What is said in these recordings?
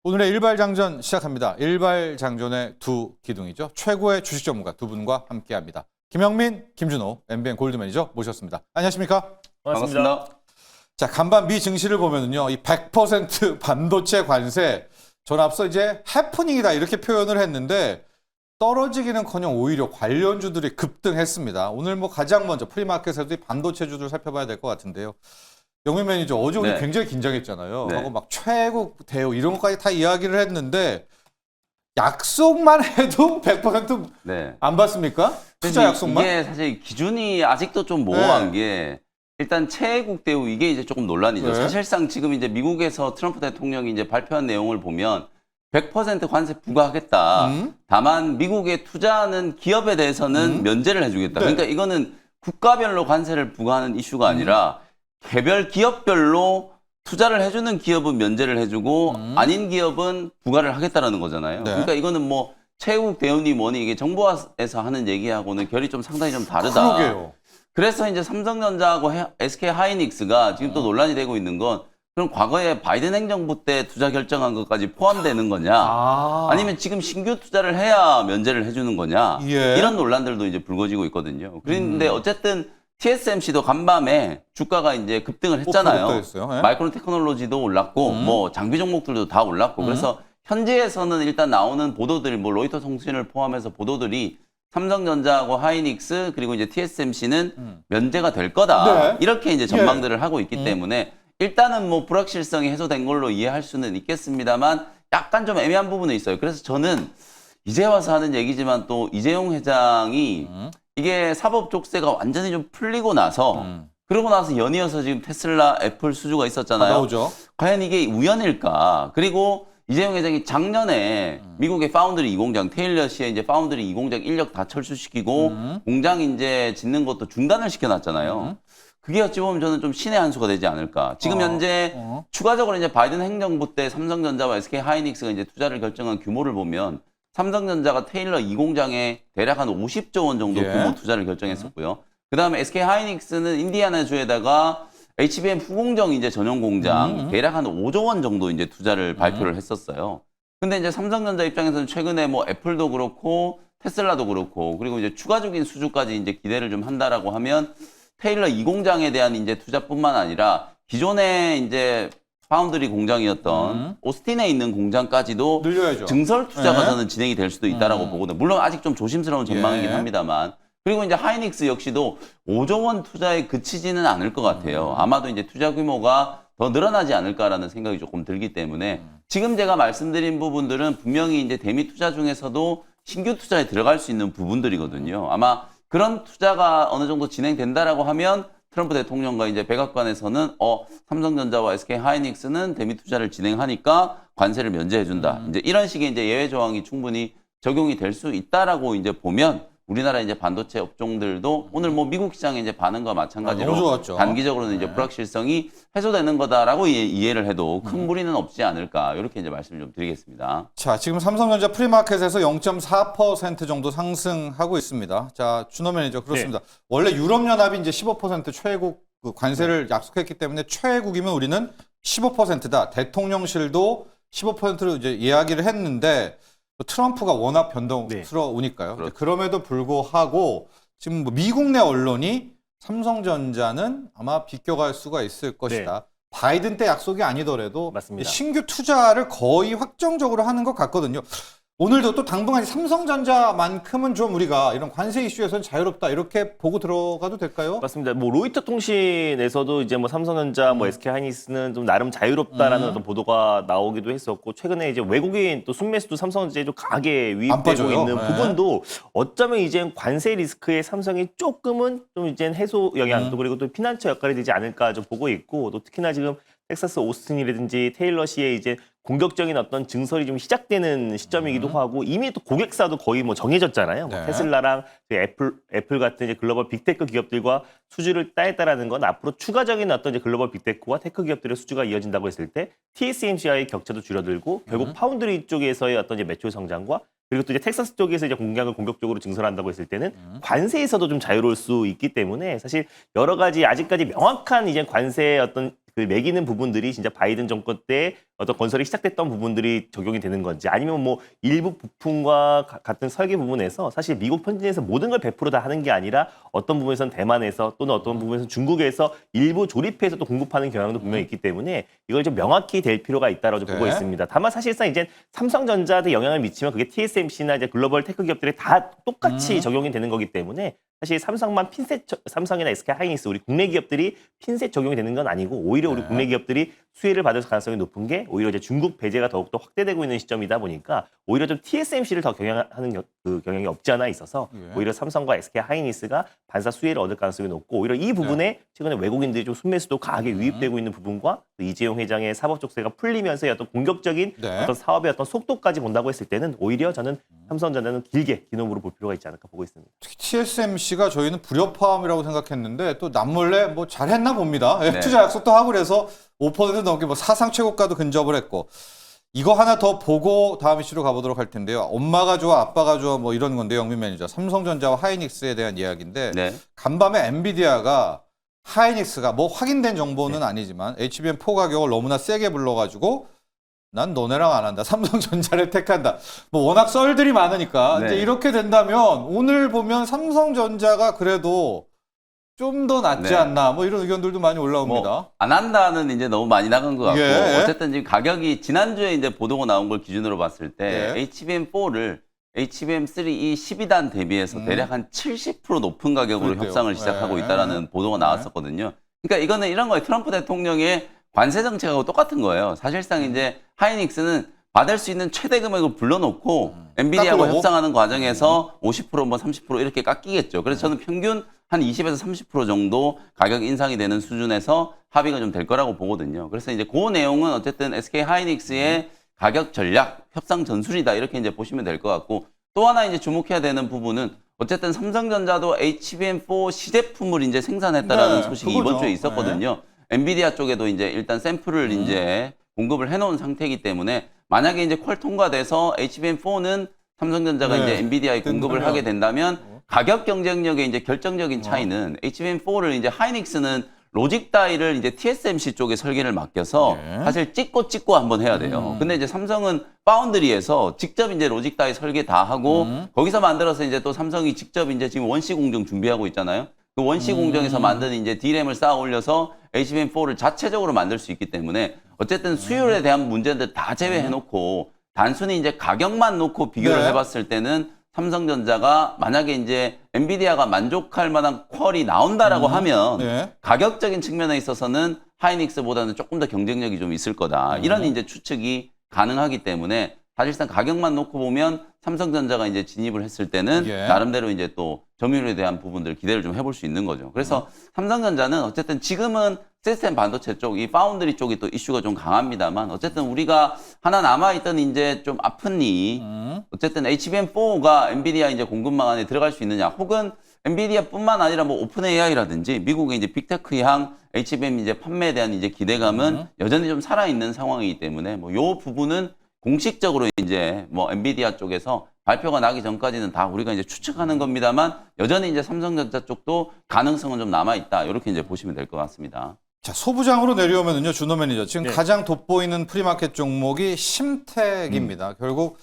오늘의 일발장전 시작합니다. 일발장전의 두 기둥이죠. 최고의 주식 전문가 두 분과 함께합니다. 김영민, 김준호, MBN 골드매니저 모셨습니다. 안녕하십니까? 반갑습니다. 자, 간밤 미 증시를 보면은요, 이 100% 반도체 관세, 전 앞서 이제 해프닝이다 이렇게 표현을 했는데 떨어지기는커녕 오히려 관련주들이 급등했습니다. 오늘 뭐 가장 먼저 프리마켓에서도 이 반도체주들 살펴봐야 될 것 같은데요. 영민 매니저 어제 우리 굉장히 긴장했잖아요. 네. 하고 막 최고 대우 이런 것까지 다 이야기를 했는데 약속만 해도 100% 네. 안 받습니까? 투자 약속만? 이게 사실 기준이 아직도 좀 모호한 게 일단 최애국 대우 이게 이제 조금 논란이죠. 네. 사실상 지금 이제 미국에서 트럼프 대통령이 이제 발표한 내용을 보면 100% 관세 부과하겠다. 다만 미국에 투자하는 기업에 대해서는 면제를 해주겠다. 네. 그러니까 이거는 국가별로 관세를 부과하는 이슈가 아니라 개별 기업별로 투자를 해주는 기업은 면제를 해주고 아닌 기업은 부과를 하겠다라는 거잖아요. 네. 그러니까 이거는 뭐 최국 대우니 뭐니 이게 정부에서 하는 얘기하고는 결이 좀 상당히 좀 다르다. 그러게요. 그래서 이제 삼성전자하고 SK 하이닉스가 지금 또 논란이 되고 있는 건 그럼 과거에 바이든 행정부 때 투자 결정한 것까지 포함되는 거냐? 아니면 지금 신규 투자를 해야 면제를 해주는 거냐? 예. 이런 논란들도 이제 불거지고 있거든요. 그런데 어쨌든 TSMC도 간밤에 주가가 이제 급등을 했잖아요. 급등했어요. 예. 마이크론 테크놀로지도 올랐고 뭐 장비 종목들도 다 올랐고 그래서 현지에서는 일단 나오는 보도들이 뭐 로이터 통신을 포함해서 보도들이 삼성전자하고 하이닉스 그리고 이제 TSMC는 면제가 될 거다. 네. 이렇게 이제 전망들을 하고 있기 때문에 일단은 뭐 불확실성이 해소된 걸로 이해할 수는 있겠습니다만 약간 좀 애매한 부분이 있어요. 그래서 저는 이제 와서 하는 얘기지만 또 이재용 회장이 이게 사법 족쇄가 완전히 좀 풀리고 나서 그러고 나서 연이어서 지금 테슬라, 애플 수주가 있었잖아요. 나오죠. 과연 이게 우연일까? 그리고 이재용 회장이 작년에 미국의 파운드리 2공장, 테일러시의 이제 파운드리 2공장 인력 다 철수시키고 공장 이제 짓는 것도 중단을 시켜놨잖아요. 그게 어찌 보면 저는 좀 신의 한 수가 되지 않을까. 지금 현재 추가적으로 이제 바이든 행정부 때 삼성전자와 SK 하이닉스가 이제 투자를 결정한 규모를 보면 삼성전자가 테일러 2공장에 대략 한 50조 원 정도 규모 투자를 결정했었고요. 그 다음에 SK 하이닉스는 인디애나주에다가 HBM 후공정 이제 전용 공장 대략 한 5조 원 정도 이제 투자를 발표를 했었어요. 근데 이제 삼성전자 입장에서는 최근에 뭐 애플도 그렇고 테슬라도 그렇고 그리고 이제 추가적인 수주까지 이제 기대를 좀 한다라고 하면 테일러 2공장에 대한 이제 투자뿐만 아니라 기존에 이제 파운드리 공장이었던 오스틴에 있는 공장까지도 늘려야죠. 증설 투자가 네. 저는 진행이 될 수도 있다라고 보거든요. 물론 아직 좀 조심스러운 전망이긴 합니다만. 그리고 이제 하이닉스 역시도 5조 원 투자에 그치지는 않을 것 같아요. 아마도 이제 투자 규모가 더 늘어나지 않을까라는 생각이 조금 들기 때문에 지금 제가 말씀드린 부분들은 분명히 이제 대미 투자 중에서도 신규 투자에 들어갈 수 있는 부분들이거든요. 아마 그런 투자가 어느 정도 진행된다라고 하면 트럼프 대통령과 이제 백악관에서는 삼성전자와 SK 하이닉스는 대미 투자를 진행하니까 관세를 면제해준다. 이제 이런 식의 이제 예외 조항이 충분히 적용이 될 수 있다라고 이제 보면 우리나라 이제 반도체 업종들도 오늘 뭐 미국 시장의 이제 반응과 마찬가지로 너무 좋았죠. 단기적으로는 이제 불확실성이 해소되는 거다라고 이해를 해도 큰 무리는 없지 않을까 이렇게 이제 말씀을 좀 드리겠습니다. 자, 지금 삼성전자 프리마켓에서 0.4% 정도 상승하고 있습니다. 자, 준호 매니저 그렇습니다. 원래 유럽연합이 이제 15% 최애국 그 관세를 약속했기 때문에 최애국이면 우리는 15%다. 대통령실도 15%로 이제 이야기를 했는데 트럼프가 워낙 변동스러우니까요. 그렇죠. 그럼에도 불구하고 지금 뭐 미국 내 언론이 삼성전자는 아마 비껴갈 수가 있을 것이다. 바이든 때 약속이 아니더라도 맞습니다. 신규 투자를 거의 확정적으로 하는 것 같거든요. 오늘도 또 당분간 삼성전자만큼은 좀 우리가 이런 관세 이슈에서는 자유롭다 이렇게 보고 들어가도 될까요? 맞습니다. 뭐 로이터 통신에서도 이제 뭐 삼성전자, 뭐 SK 하이닉스는 좀 나름 자유롭다라는 어떤 보도가 나오기도 했었고 최근에 이제 외국인 또 순매수도 삼성전자에 좀 강하게 유입되고 빠져요. 있는 네. 부분도 어쩌면 이제 관세 리스크에 삼성이 조금은 좀 이제 해소 영향 또 그리고 또 피난처 역할이 되지 않을까 좀 보고 있고 또 특히나 지금 텍사스 오스틴이라든지 테일러시의 이제 공격적인 어떤 증설이 좀 시작되는 시점이기도 하고 이미 또 고객사도 거의 뭐 정해졌잖아요. 뭐 네. 테슬라랑 애플 같은 이제 글로벌 빅테크 기업들과 수주를 따했다라는 건 앞으로 추가적인 어떤 이제 글로벌 빅테크와 테크 기업들의 수주가 이어진다고 했을 때 TSMC와의 격차도 줄어들고 결국 파운드리 쪽에서의 어떤 이제 매출 성장과 그리고 또 이제 텍사스 쪽에서 이제 공장을 공격적으로 증설한다고 했을 때는 관세에서도 좀 자유로울 수 있기 때문에 사실 여러 가지 아직까지 명확한 이제 관세의 어떤 그 매기는 부분들이 진짜 바이든 정권 때 어떤 건설이 시작됐던 부분들이 적용이 되는 건지 아니면 뭐 일부 부품과 같은 설계 부분에서 사실 미국 현지에서 모든 걸 100% 다 하는 게 아니라 어떤 부분에서는 대만에서 또는 어떤 부분에서는 중국에서 일부 조립해서 또 공급하는 경향도 분명히 있기 때문에 이걸 좀 명확히 될 필요가 있다고 보고 네. 있습니다. 다만 사실상 이제 삼성전자한테 영향을 미치면 그게 TSMC나 이제 글로벌 테크 기업들이 다 똑같이 적용이 되는 거기 때문에 사실 삼성만 핀셋 삼성이나 SK 하이닉스 우리 국내 기업들이 핀셋 적용이 되는 건 아니고 오히려 우리 국내 기업들이 수혜를 받을 가능성이 높은 게 오히려 이제 중국 배제가 더욱더 확대되고 있는 시점이다 보니까 오히려 좀 TSMC를 더 경향하는 그 경향이 없지 않아 있어서 오히려 삼성과 SK 하이닉스가 반사 수혜를 얻을 가능성이 높고 오히려 이 부분에 최근에 외국인들이 좀 순매수도 강하게 유입되고 있는 부분과 또 이재용 회장의 사법 족쇄가 풀리면서 어떤 공격적인 네. 어떤 사업의 어떤 속도까지 본다고 했을 때는 오히려 저는 삼성전자는 길게 기념으로 볼 필요가 있지 않을까 보고 있습니다. 특히 TSMC가 저희는 불협화음이라고 생각했는데 또 남몰래 뭐 잘했나 봅니다. 네. 투자 약속도 하고 그래서 5% 넘게 뭐 사상 최고가도 근접을 했고 이거 하나 더 보고 다음 이슈로 가보도록 할 텐데요. 엄마가 좋아 아빠가 좋아 뭐 이런 건데 영민 매니저 삼성전자와 하이닉스에 대한 이야기인데 네. 간밤에 엔비디아가 하이닉스가 뭐 확인된 정보는 아니지만 HBM4 가격을 너무나 세게 불러가지고 난 너네랑 안 한다. 삼성전자를 택한다. 뭐 워낙 썰들이 많으니까 네. 이제 이렇게 된다면 오늘 보면 삼성전자가 그래도 좀 더 낫지 네. 않나 뭐 이런 의견들도 많이 올라옵니다. 뭐 안 한다는 이제 너무 많이 나간 것 같고 예. 어쨌든 지금 가격이 지난주에 이제 보도가 나온 걸 기준으로 봤을 때 예. HBM4를 HBM3E 12단 대비해서 대략 한 70% 높은 가격으로 그러게요. 협상을 시작하고 예. 있다라는 보도가 나왔었거든요. 그러니까 이거는 이런 거예요. 트럼프 대통령의 관세 정책하고 똑같은 거예요. 사실상 이제 하이닉스는 받을 수 있는 최대 금액을 불러놓고 엔비디아하고 깎으려고? 협상하는 과정에서 50%, 뭐 30% 이렇게 깎이겠죠. 그래서 저는 평균 한 20에서 30% 정도 가격 인상이 되는 수준에서 합의가 좀 될 거라고 보거든요. 그래서 이제 그 내용은 어쨌든 SK 하이닉스의 가격 전략, 협상 전술이다 이렇게 이제 보시면 될 것 같고 또 하나 이제 주목해야 되는 부분은 어쨌든 삼성전자도 HBM4 시제품을 이제 생산했다라는 네, 소식이 그거죠. 이번 주에 있었거든요. 엔비디아 쪽에도 이제 일단 샘플을 이제 공급을 해놓은 상태이기 때문에 만약에 이제 퀄 통과돼서 HBM4는 삼성전자가 네, 이제 엔비디아에 공급을 된다면. 하게 된다면 가격 경쟁력의 이제 결정적인 차이는 HBM4를 이제 하이닉스는 로직 다이를 이제 TSMC 쪽에 설계를 맡겨서 네. 사실 찍고 한번 해야 돼요. 근데 이제 삼성은 파운드리에서 직접 이제 로직 다이 설계 다 하고 거기서 만들어서 이제 또 삼성이 직접 이제 지금 원시 공정 준비하고 있잖아요. 그 원시 공정에서 만든 이제 D램을 쌓아 올려서 HBM4를 자체적으로 만들 수 있기 때문에 어쨌든 수율에 대한 문제들 다 제외해놓고 단순히 이제 가격만 놓고 비교를 네. 해봤을 때는 삼성전자가 만약에 이제 엔비디아가 만족할 만한 퀄이 나온다라고 하면 네. 가격적인 측면에 있어서는 하이닉스보다는 조금 더 경쟁력이 좀 있을 거다. 이런 이제 추측이 가능하기 때문에 사실상 가격만 놓고 보면 삼성전자가 이제 진입을 했을 때는 예. 나름대로 이제 또 점유율에 대한 부분들 기대를 좀 해볼 수 있는 거죠. 그래서 삼성전자는 어쨌든 지금은 시스템 반도체 쪽, 이 파운드리 쪽이 또 이슈가 좀 강합니다만 어쨌든 우리가 하나 남아있던 이제 좀 아픈 이 어쨌든 HBM4가 엔비디아 이제 공급망 안에 들어갈 수 있느냐 혹은 엔비디아뿐만 아니라 뭐 오픈 AI라든지 미국의 이제 빅테크향 HBM 이제 판매에 대한 이제 기대감은 여전히 좀 살아있는 상황이기 때문에 뭐 요 부분은 공식적으로 이제 뭐 엔비디아 쪽에서 발표가 나기 전까지는 다 우리가 이제 추측하는 겁니다만 여전히 이제 삼성전자 쪽도 가능성은 좀 남아 있다. 이렇게 이제 보시면 될 것 같습니다. 자, 소부장으로 내려오면은요, 준호 매니저. 지금 네. 가장 돋보이는 프리마켓 종목이 심텍입니다. 결국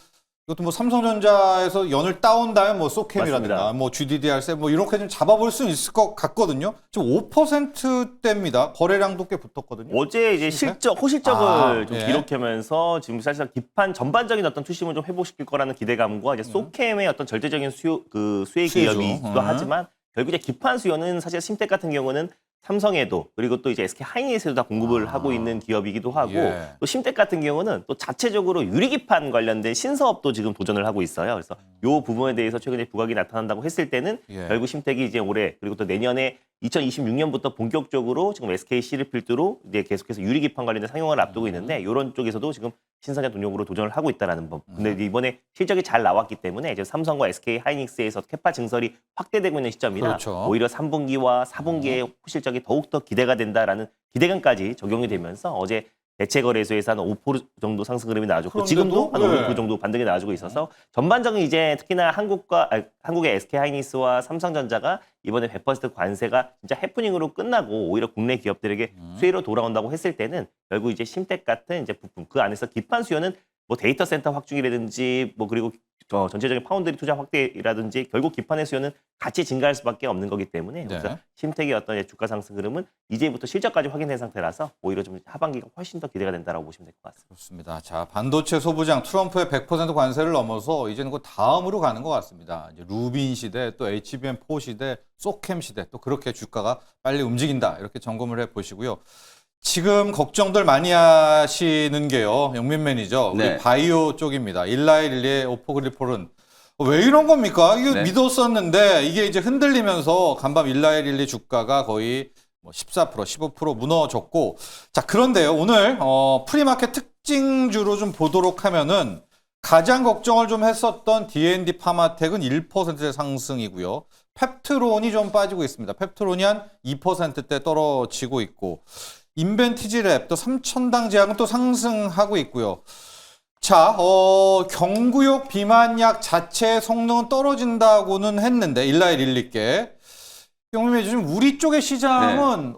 이것도 뭐 삼성전자에서 연을 따온다면 뭐 소캠이라든가 맞습니다. 뭐 GDDR7 뭐 이렇게 좀 잡아볼 수 있을 것 같거든요. 지금 5%대입니다. 거래량도 꽤 붙었거든요. 어제 이제 실적? 호실적을 좀 예. 기록하면서 지금 사실상 기판 전반적인 어떤 투심을 좀 회복시킬 거라는 기대감과 이제 소캠의 어떤 절대적인 수요 그 수혜 수혜죠. 기업이기도 하지만 결국 이제 기판 수요는 사실 심텍 같은 경우는 삼성에도 그리고 또 이제 SK 하이닉스에도 다 공급을 하고 있는 기업이기도 하고 예. 또 심텍 같은 경우는 또 자체적으로 유리기판 관련된 신사업도 지금 도전을 하고 있어요. 그래서 요 부분에 대해서 최근에 부각이 나타난다고 했을 때는 예. 결국 심텍이 이제 올해 그리고 또 내년에 2026년부터 본격적으로 지금 SKC를 필두로 이제 계속해서 유리기판 관련된 상용화를 앞두고 있는데 이런 쪽에서도 지금 신사장 동력으로 도전을 하고 있다라는 법. 근데 이번에 실적이 잘 나왔기 때문에 이제 삼성과 SK 하이닉스에서 캐파 증설이 확대되고 있는 시점이라 그렇죠. 오히려 3분기와 4분기의 실적이 더욱 더 기대가 된다라는 기대감까지 적용이 되면서 어제 대체 거래소에서 한 5% 정도 상승 흐름이 나와줬고 그런데도? 지금도 한 네. 5% 정도 반등이 나와주고 있어서 전반적인 이제 특히나 한국의 SK하이닉스와 삼성전자가 이번에 100% 관세가 진짜 해프닝으로 끝나고 오히려 국내 기업들에게 수혜로 돌아온다고 했을 때는 결국 이제 심텍 같은 이제 부품 그 안에서 기판 수요는 뭐 데이터 센터 확충이라든지 뭐 그리고 전체적인 파운드리 투자 확대라든지 결국 기판의 수요는 같이 증가할 수밖에 없는 거기 때문에 네. 그래서 심텍의 어떤 주가 상승 흐름은 이제부터 실적까지 확인된 상태라서 오히려 좀 하반기가 훨씬 더 기대가 된다라고 보시면 될 것 같습니다. 그렇습니다. 자, 반도체 소부장 트럼프의 100% 관세를 넘어서 이제는 그 다음으로 가는 것 같습니다. 이제 루빈 시대, 또 HBM4 시대, 소캠 시대, 또 그렇게 주가가 빨리 움직인다. 이렇게 점검을 해 보시고요. 지금 걱정들 많이 하시는 게요. 영민 매니저, 우리 네. 바이오 쪽입니다. 일라이릴리의 오포글리폴은 왜 이런 겁니까? 이거 네. 믿었었는데 이게 이제 흔들리면서 간밤 일라이릴리 주가가 거의 뭐 14%, 15% 무너졌고, 자, 그런데요. 오늘 프리마켓 특징주로 좀 보도록 하면은 가장 걱정을 좀 했었던 D&D 파마텍은 1%의 상승이고요. 펩트론이 좀 빠지고 있습니다. 펩트론이 한 2%대 떨어지고 있고, 인벤티지랩 또 3,000당 제약은 또 상승하고 있고요. 자, 경구용 비만약 자체의 성능은 떨어진다고는 했는데 일라이릴리께 영민이 지금 우리 쪽의 시장은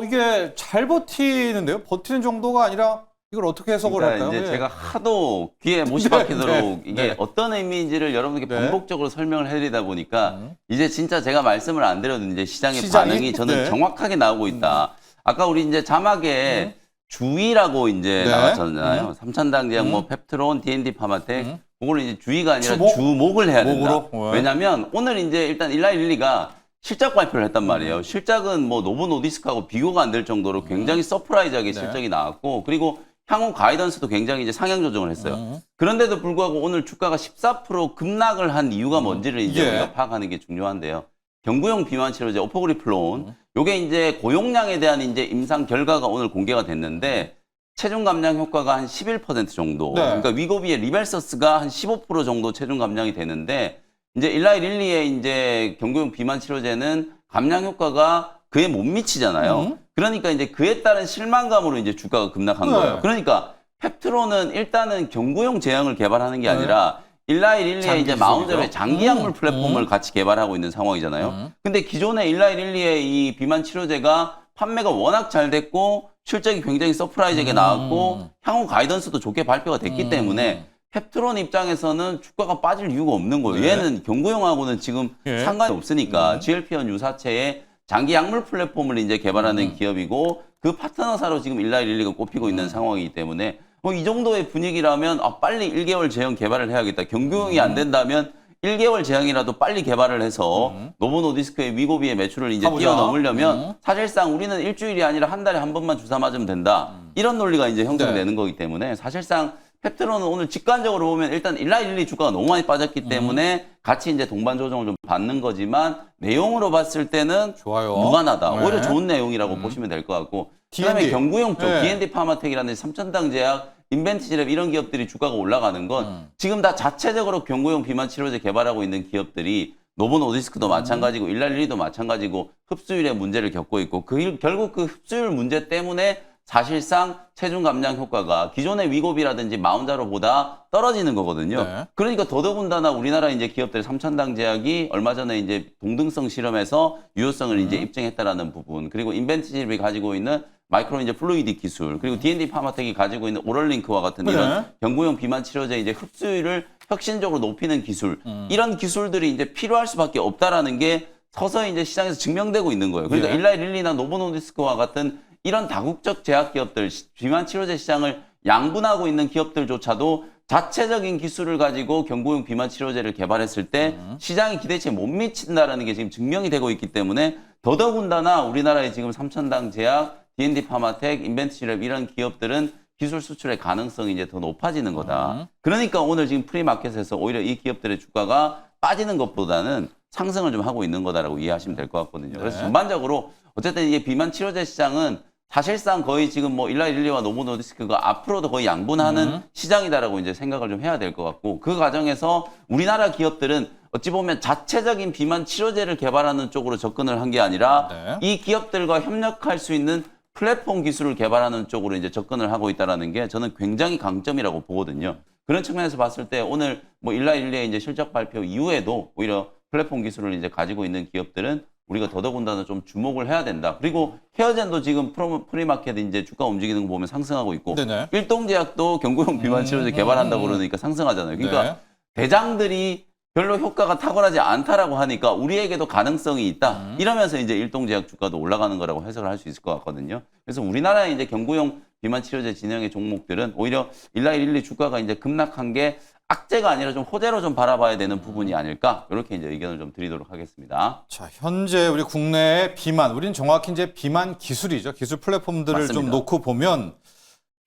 이게 잘 버티는데요. 버티는 정도가 아니라 이걸 어떻게 해석을 그러니까 할까요? 이제 예. 제가 하도 귀에 못이 박히도록 네, 이게 네. 어떤 의미인지를 여러분에게 네. 반복적으로 설명을 해드리다 보니까 이제 진짜 제가 말씀을 안 드려도 이제 시장의 시장이? 반응이 저는 네. 정확하게 나오고 있다. 아까 우리 이제 자막에 주의라고 이제 네. 나왔잖아요. 삼천당 제약, 뭐 펩트론, D&D 파마텍. 그걸 이제 주의가 아니라 주목? 주목을 해야 된다. 목으로? 왜? 왜냐면 오늘 이제 일단 일라일리가 실적 발표를 했단 말이에요. 실적은 뭐 노보 노디스크하고 비교가 안 될 정도로 굉장히 서프라이즈하게 네. 실적이 나왔고, 그리고 향후 가이던스도 굉장히 이제 상향 조정을 했어요. 그런데도 불구하고 오늘 주가가 14% 급락을 한 이유가 뭔지를 이제 예. 우리가 파악하는 게 중요한데요. 경구용 비만 치료제 오포그리플론, 요게 이제 고용량에 대한 이제 임상 결과가 오늘 공개가 됐는데 체중 감량 효과가 한 11% 정도. 네. 그러니까 위고비의 리벨서스가 한 15% 정도 체중 감량이 되는데, 이제 일라이릴리의 이제 경구용 비만 치료제는 감량 효과가 그에 못 미치잖아요. 그러니까 이제 그에 따른 실망감으로 이제 주가가 급락한 네. 거예요. 그러니까 펩트론은 일단은 경구용 제형을 개발하는 게 아니라 일라이릴리의 장기 이제 기술이죠. 마운드의 장기 약물 플랫폼을 같이 개발하고 있는 상황이잖아요. 근데 기존의 일라이릴리의 이 비만 치료제가 판매가 워낙 잘 됐고 실적이 굉장히 서프라이즈하게 나왔고 향후 가이던스도 좋게 발표가 됐기 때문에 펩트론 입장에서는 주가가 빠질 이유가 없는 거예요. 네. 얘는 경구용하고는 지금 예. 상관이 없으니까 GLP-1 유사체의 장기 약물 플랫폼을 이제 개발하는 기업이고 그 파트너사로 지금 일라이릴리가 꼽히고 있는 상황이기 때문에 이 정도의 분위기라면 빨리 1개월 제형 개발을 해야겠다. 경구용이 안 된다면 1개월 제형이라도 빨리 개발을 해서 노보노디스크의 위고비의 매출을 이제 가보자. 뛰어넘으려면 사실상 우리는 일주일이 아니라 한 달에 한 번만 주사 맞으면 된다. 이런 논리가 이제 형성되는 거기 때문에 사실상 펩트론은 오늘 직관적으로 보면 일단 일라이릴리 주가가 너무 많이 빠졌기 때문에 같이 이제 동반 조정을 좀 받는 거지만 내용으로 봤을 때는 좋아요. 무관하다. 네. 오히려 좋은 내용이라고 보시면 될 것 같고 그다음에 D&D. 경구용 쪽 네. D&D 파마텍이라는 삼천당 제약, 인벤티지랩 이런 기업들이 주가가 올라가는 건 지금 다 자체적으로 경구용 비만 치료제 개발하고 있는 기업들이 노보노디스크도 마찬가지고 일라릴리도 마찬가지고 흡수율의 문제를 겪고 있고 결국 그 흡수율 문제 때문에 사실상 체중 감량 효과가 기존의 위고비라든지 마운자로보다 떨어지는 거거든요. 네. 그러니까 더더군다나 우리나라 이제 기업들 삼천당 제약이 얼마 전에 이제 동등성 실험에서 유효성을 이제 입증했다라는 부분, 그리고 인벤티집이 가지고 있는 마이크로 이제 플루이드 기술, 그리고 D&D 파마텍이 가지고 있는 오럴링크와 같은 이런 경구용 비만 치료제 이제 흡수율을 혁신적으로 높이는 기술, 이런 기술들이 이제 필요할 수밖에 없다라는 게 서서히 이제 시장에서 증명되고 있는 거예요. 그러니까 예. 일라이릴리나 노보노디스크와 같은 이런 다국적 제약기업들, 비만 치료제 시장을 양분하고 있는 기업들조차도 자체적인 기술을 가지고 경구용 비만 치료제를 개발했을 때 시장이 기대치에 못 미친다라는 게 지금 증명이 되고 있기 때문에 더더군다나 우리나라의 지금 삼천당 제약, D&D 파마텍, 인벤티지랩 이런 기업들은 기술 수출의 가능성이 이제 더 높아지는 거다. 그러니까 오늘 지금 프리마켓에서 오히려 이 기업들의 주가가 빠지는 것보다는 상승을 좀 하고 있는 거다라고 이해하시면 될 것 같거든요. 그래서 네. 전반적으로 어쨌든 이게 비만 치료제 시장은 사실상 거의 지금 뭐 일라이릴리와 노보노디스크가 앞으로도 거의 양분하는 시장이다라고 이제 생각을 좀 해야 될 것 같고, 그 과정에서 우리나라 기업들은 어찌 보면 자체적인 비만 치료제를 개발하는 쪽으로 접근을 한 게 아니라 네. 이 기업들과 협력할 수 있는 플랫폼 기술을 개발하는 쪽으로 이제 접근을 하고 있다라는 게 저는 굉장히 강점이라고 보거든요. 그런 측면에서 봤을 때 오늘 뭐 일라일리의 이제 실적 발표 이후에도 오히려 플랫폼 기술을 이제 가지고 있는 기업들은 우리가 더더군다나 좀 주목을 해야 된다. 그리고 케어젠도 지금 프리마켓 이제 주가 움직이는 거 보면 상승하고 있고 네네. 일동제약도 경구용 비만 치료제 개발한다고 그러니까 상승하잖아요. 그러니까 네. 대장들이 별로 효과가 탁월하지 않다라고 하니까 우리에게도 가능성이 있다. 이러면서 이제 일동제약 주가도 올라가는 거라고 해석을 할 수 있을 것 같거든요. 그래서 우리나라의 이제 경구용 비만 치료제 진영의 종목들은 오히려 일라일리 주가가 이제 급락한 게 악재가 아니라 좀 호재로 좀 바라봐야 되는 부분이 아닐까 이렇게 이제 의견을 좀 드리도록 하겠습니다. 자, 현재 우리 국내의 비만, 우리는 정확히 이제 비만 기술이죠. 기술 플랫폼들을 맞습니다. 좀 놓고 보면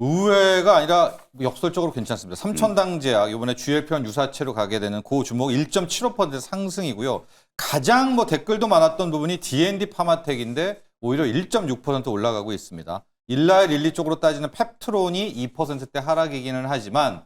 의외가 아니라 역설적으로 괜찮습니다. 삼천당제약 이번에 GLP-1 유사체로 가게 되는 그 주목 1.75% 상승이고요. 가장 뭐 댓글도 많았던 부분이 D&D 파마텍인데 오히려 1.6% 올라가고 있습니다. 일라일리 쪽으로 따지는 펩트론이 2%대 하락이기는 하지만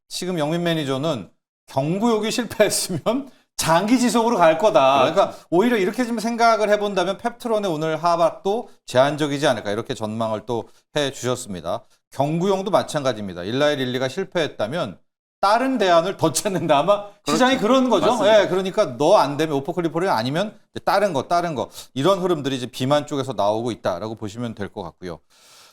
지금 영민 매니저는 경구욕이 실패했으면 장기 지속으로 갈 거다. 그러니까 오히려 이렇게 좀 생각을 해본다면 펩트론의 오늘 하락도 제한적이지 않을까 이렇게 전망을 또 해주셨습니다. 경구용도 마찬가지입니다. 일라일리가 실패했다면 다른 대안을 더 찾는다. 아마 시장이 그런 거죠. 맞습니다. 예, 그러니까 너 안 되면 오퍼클리퍼리 아니면 다른 거 이런 흐름들이 이제 비만 쪽에서 나오고 있다라고 보시면 될 것 같고요.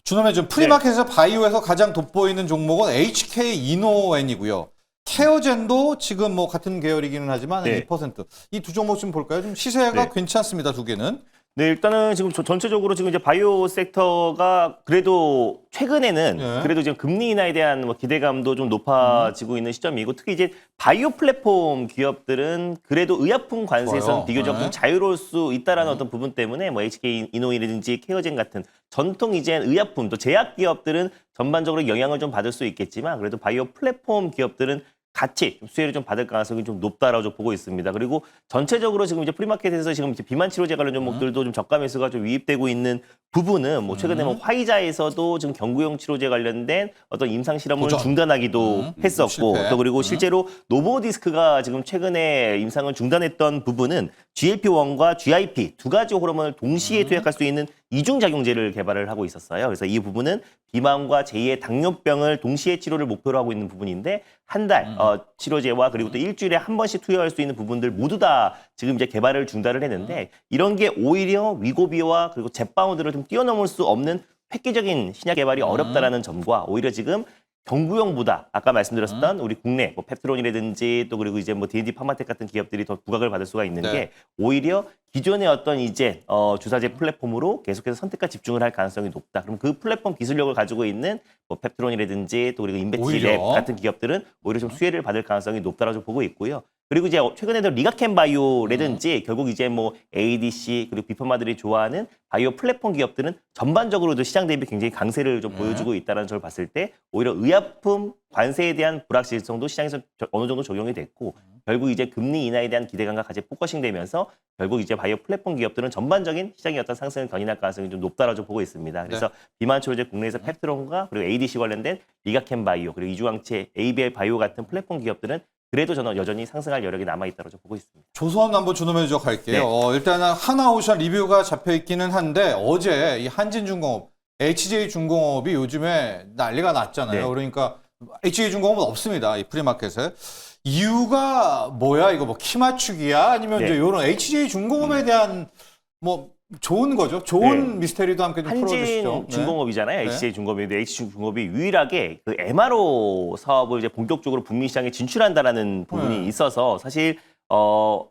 준호맨 좀 프리마켓에서 바이오에서 가장 돋보이는 종목은 HK 이노엔이고요. 케어젠도 지금 뭐 같은 계열이기는 하지만 네. 2%. 이 두 종목 좀 볼까요? 좀 시세가 네. 괜찮습니다, 두 개는. 네, 일단은 지금 전체적으로 지금 이제 바이오 섹터가 그래도 최근에는 네. 그래도 지금 금리 인하에 대한 뭐 기대감도 좀 높아지고 있는 시점이고 특히 이제 바이오 플랫폼 기업들은 그래도 의약품 관세에서는 좋아요. 비교적 네. 좀 자유로울 수 있다라는 어떤 부분 때문에 뭐 HK 이노이라든지 케어젠 같은 전통 이제 의약품 또 제약 기업들은 전반적으로 영향을 좀 받을 수 있겠지만 그래도 바이오 플랫폼 기업들은 같이 수혜를 좀 받을 가능성이 좀 높다라고 좀 보고 있습니다. 그리고 전체적으로 지금 이제 프리마켓에서 지금 이제 비만 치료제 관련 종목들도 좀 저가 매수가 좀 유입되고 있는 부분은 뭐 최근에 뭐 화이자에서도 지금 경구용 치료제 관련된 어떤 임상 실험을 도전. 중단하기도 했었고 실패. 또 그리고 실제로 노보디스크가 지금 최근에 임상을 중단했던 부분은 GLP-1과 GIP 두 가지 호르몬을 동시에 투약할 수 있는 이중작용제를 개발을 하고 있었어요. 그래서 이 부분은 비만과 제2의 당뇨병을 동시에 치료를 목표로 하고 있는 부분인데 한 달 치료제와 그리고 또 일주일에 한 번씩 투여할 수 있는 부분들 모두 다 지금 이제 개발을 중단을 했는데 이런 게 오히려 위고비와 그리고 젯바운드를 좀 뛰어넘을 수 없는 획기적인 신약 개발이 어렵다라는 점과 오히려 지금 경구용보다 아까 말씀드렸던 우리 국내 뭐 펩트론이라든지 또 그리고 이제 뭐 D&D 파마텍 같은 기업들이 더 부각을 받을 수가 있는 네. 게 오히려 기존의 어떤 이제 주사제 플랫폼으로 계속해서 선택과 집중을 할 가능성이 높다. 그럼 그 플랫폼 기술력을 가지고 있는 뭐 펩트론이라든지 또 그리고 인베치랩 오히려. 같은 기업들은 오히려 좀 수혜를 받을 가능성이 높다라고 보고 있고요. 그리고 이제 최근에도 리가켄 바이오라든지 결국 이제 뭐 ADC 그리고 비파마들이 좋아하는 바이오 플랫폼 기업들은 전반적으로도 시장 대비 굉장히 강세를 좀 보여주고 있다는 걸 봤을 때 오히려 의약품 관세에 대한 불확실성도 시장에서 어느 정도 적용이 됐고 결국 이제 금리 인하에 대한 기대감과 같이 포커싱 되면서 결국 이제 바이오 플랫폼 기업들은 전반적인 시장의 어떤 상승을 견인할 가능성이 좀 높다라고 보고 있습니다. 그래서 비만 치료제 국내에서 펩트론과 그리고 ADC 관련된 리가켄 바이오 그리고 이주황체 ABL 바이오 같은 플랫폼 기업들은 그래도 저는 여전히 상승할 여력이 남아있다고 보고 있습니다. 조선 한번 준호맨 저 갈게요. 네. 일단은 하나오션 리뷰가 잡혀 있기는 한데 어제 이 한진중공업, HJ중공업이 요즘에 난리가 났잖아요. 네. 그러니까 HJ중공업은 없습니다. 이 프리마켓에. 이유가 뭐야? 이거 뭐 키 맞추기야? 아니면 네. 이제 이런 HJ중공업에 대한 뭐 좋은 거죠? 좋은 네. 미스테리도 함께 좀 풀어주시죠. 한진중공업이잖아요. 네. HJ중공업인데 HJ중공업이 유일하게 그 MRO 사업을 이제 본격적으로 북미 시장에 진출한다라는 부분이 네. 있어서 사실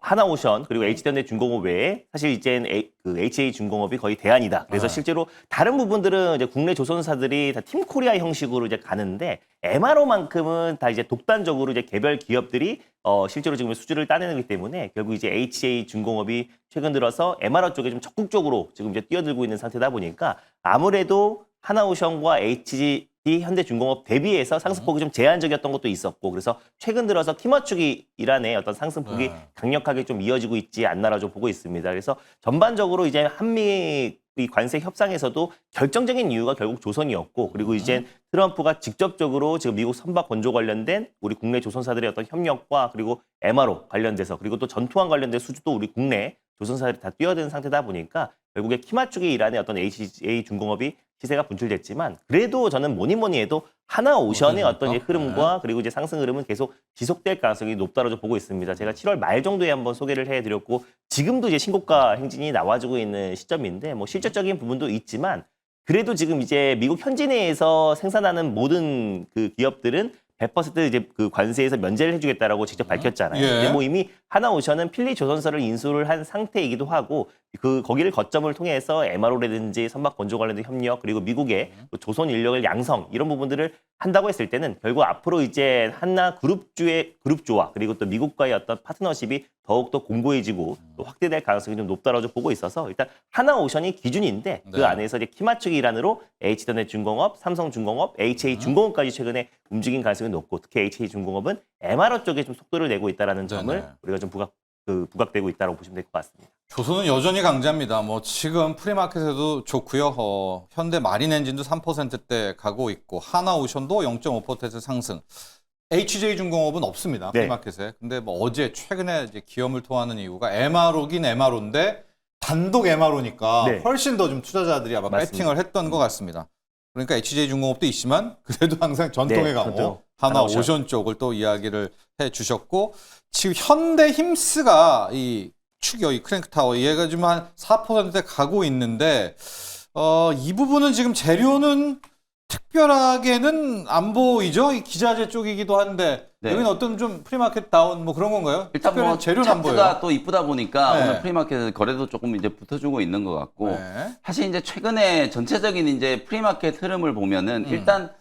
하나오션 그리고 HD현대중공업 외에 사실 이제 그 HA중공업이 거의 대안이다. 그래서 네. 실제로 다른 부분들은 이제 국내 조선사들이 다 팀코리아 형식으로 이제 가는데 MRO만큼은 다 이제 독단적으로 이제 개별 기업들이 실제로 지금 수주를 따내기 때문에 결국 이제 HA중공업이 최근 들어서 MRO 쪽에 좀 적극적으로 지금 이제 뛰어들고 있는 상태다 보니까 아무래도 하나오션과 HG 현대중공업 대비해서 상승폭이 좀 제한적이었던 것도 있었고 그래서 최근 들어서 키 맞추기 일환의 어떤 상승폭이 강력하게 좀 이어지고 있지 않나라 좀 보고 있습니다. 그래서 전반적으로 이제 한미 이 관세 협상에서도 결정적인 이유가 결국 조선이었고 그리고 이제 트럼프가 직접적으로 지금 미국 선박 건조 관련된 우리 국내 조선사들의 어떤 협력과 그리고 MRO 관련돼서 그리고 또 전투함 관련된 수주도 우리 국내 조선사들이 다 뛰어드는 상태다 보니까 결국에 키 맞추기 일환의 어떤 HA중공업이 시세가 분출됐지만 그래도 저는 뭐니 해도 하나오션의 어떤 이제 어떻습니까? 흐름과 그리고 이제 상승 흐름은 계속 지속될 가능성이 높다고 보고 있습니다. 제가 7월 말 정도에 한번 소개를 해드렸고 지금도 이제 신고가 행진이 나와주고 있는 시점인데 뭐 실질적인 부분도 있지만 그래도 지금 이제 미국 현지 내에서 생산하는 모든 그 기업들은 100% 이제 그 관세에서 면제를 해주겠다라고 직접 밝혔잖아요. 예. 이제 뭐 이미 하나오션은 필리 조선사를 인수를 한 상태이기도 하고 그 거기를 거점을 통해서 MRO라든지 선박 건조 관련된 협력 그리고 미국의 그 조선 인력을 양성 이런 부분들을 한다고 했을 때는 결국 앞으로 이제 한나 그룹주와 그리고 또 미국과의 어떤 파트너십이 더욱더 공고해지고 또 확대될 가능성이 좀 높다라고 보고 있어서 일단 하나오션이 기준인데 그 네. 안에서 이제 키맞추기 일환으로 H전해중공업, 삼성중공업, HA중공업까지 최근에 움직인 가능성이 높고 특히 HA중공업은 MRO 쪽에 좀 속도를 내고 있다는 점을 네네. 우리가 좀 부각되고 있다고 보시면 될 것 같습니다. 조선은 여전히 강자입니다. 뭐 지금 프리마켓에도 좋고요. 현대 마린 엔진도 3%대 가고 있고 하나오션도 0.5% 상승. HJ중공업은 없습니다. 네. 프리마켓에. 근데 뭐 어제 최근에 이제 기염을 토하는 이유가 MRO긴 MRO인데 단독 MRO니까 네. 훨씬 더 좀 투자자들이 아마 맞습니다. 배팅을 했던 것 같습니다. 그러니까 HJ중공업도 있지만 그래도 항상 전통의 네, 강호 전통. 하나오션 하나오션 쪽을 또 이야기를 해 주셨고 지금 현대 힘스가 이 축이요, 이 크랭크 타워 얘가 지금 한 4%대 가고 있는데 이 부분은 지금 재료는 특별하게는 안 보이죠? 이 기자재 쪽이기도 한데 네. 여기는 어떤 좀 프리마켓 다운 뭐 그런 건가요? 일단 뭐 특별한 재료는 안 보여요. 차트가 또 이쁘다 보니까 네. 오늘 프리마켓에서 거래도 조금 이제 붙어주고 있는 것 같고 네. 사실 이제 최근에 전체적인 이제 프리마켓 흐름을 보면은 음. 일단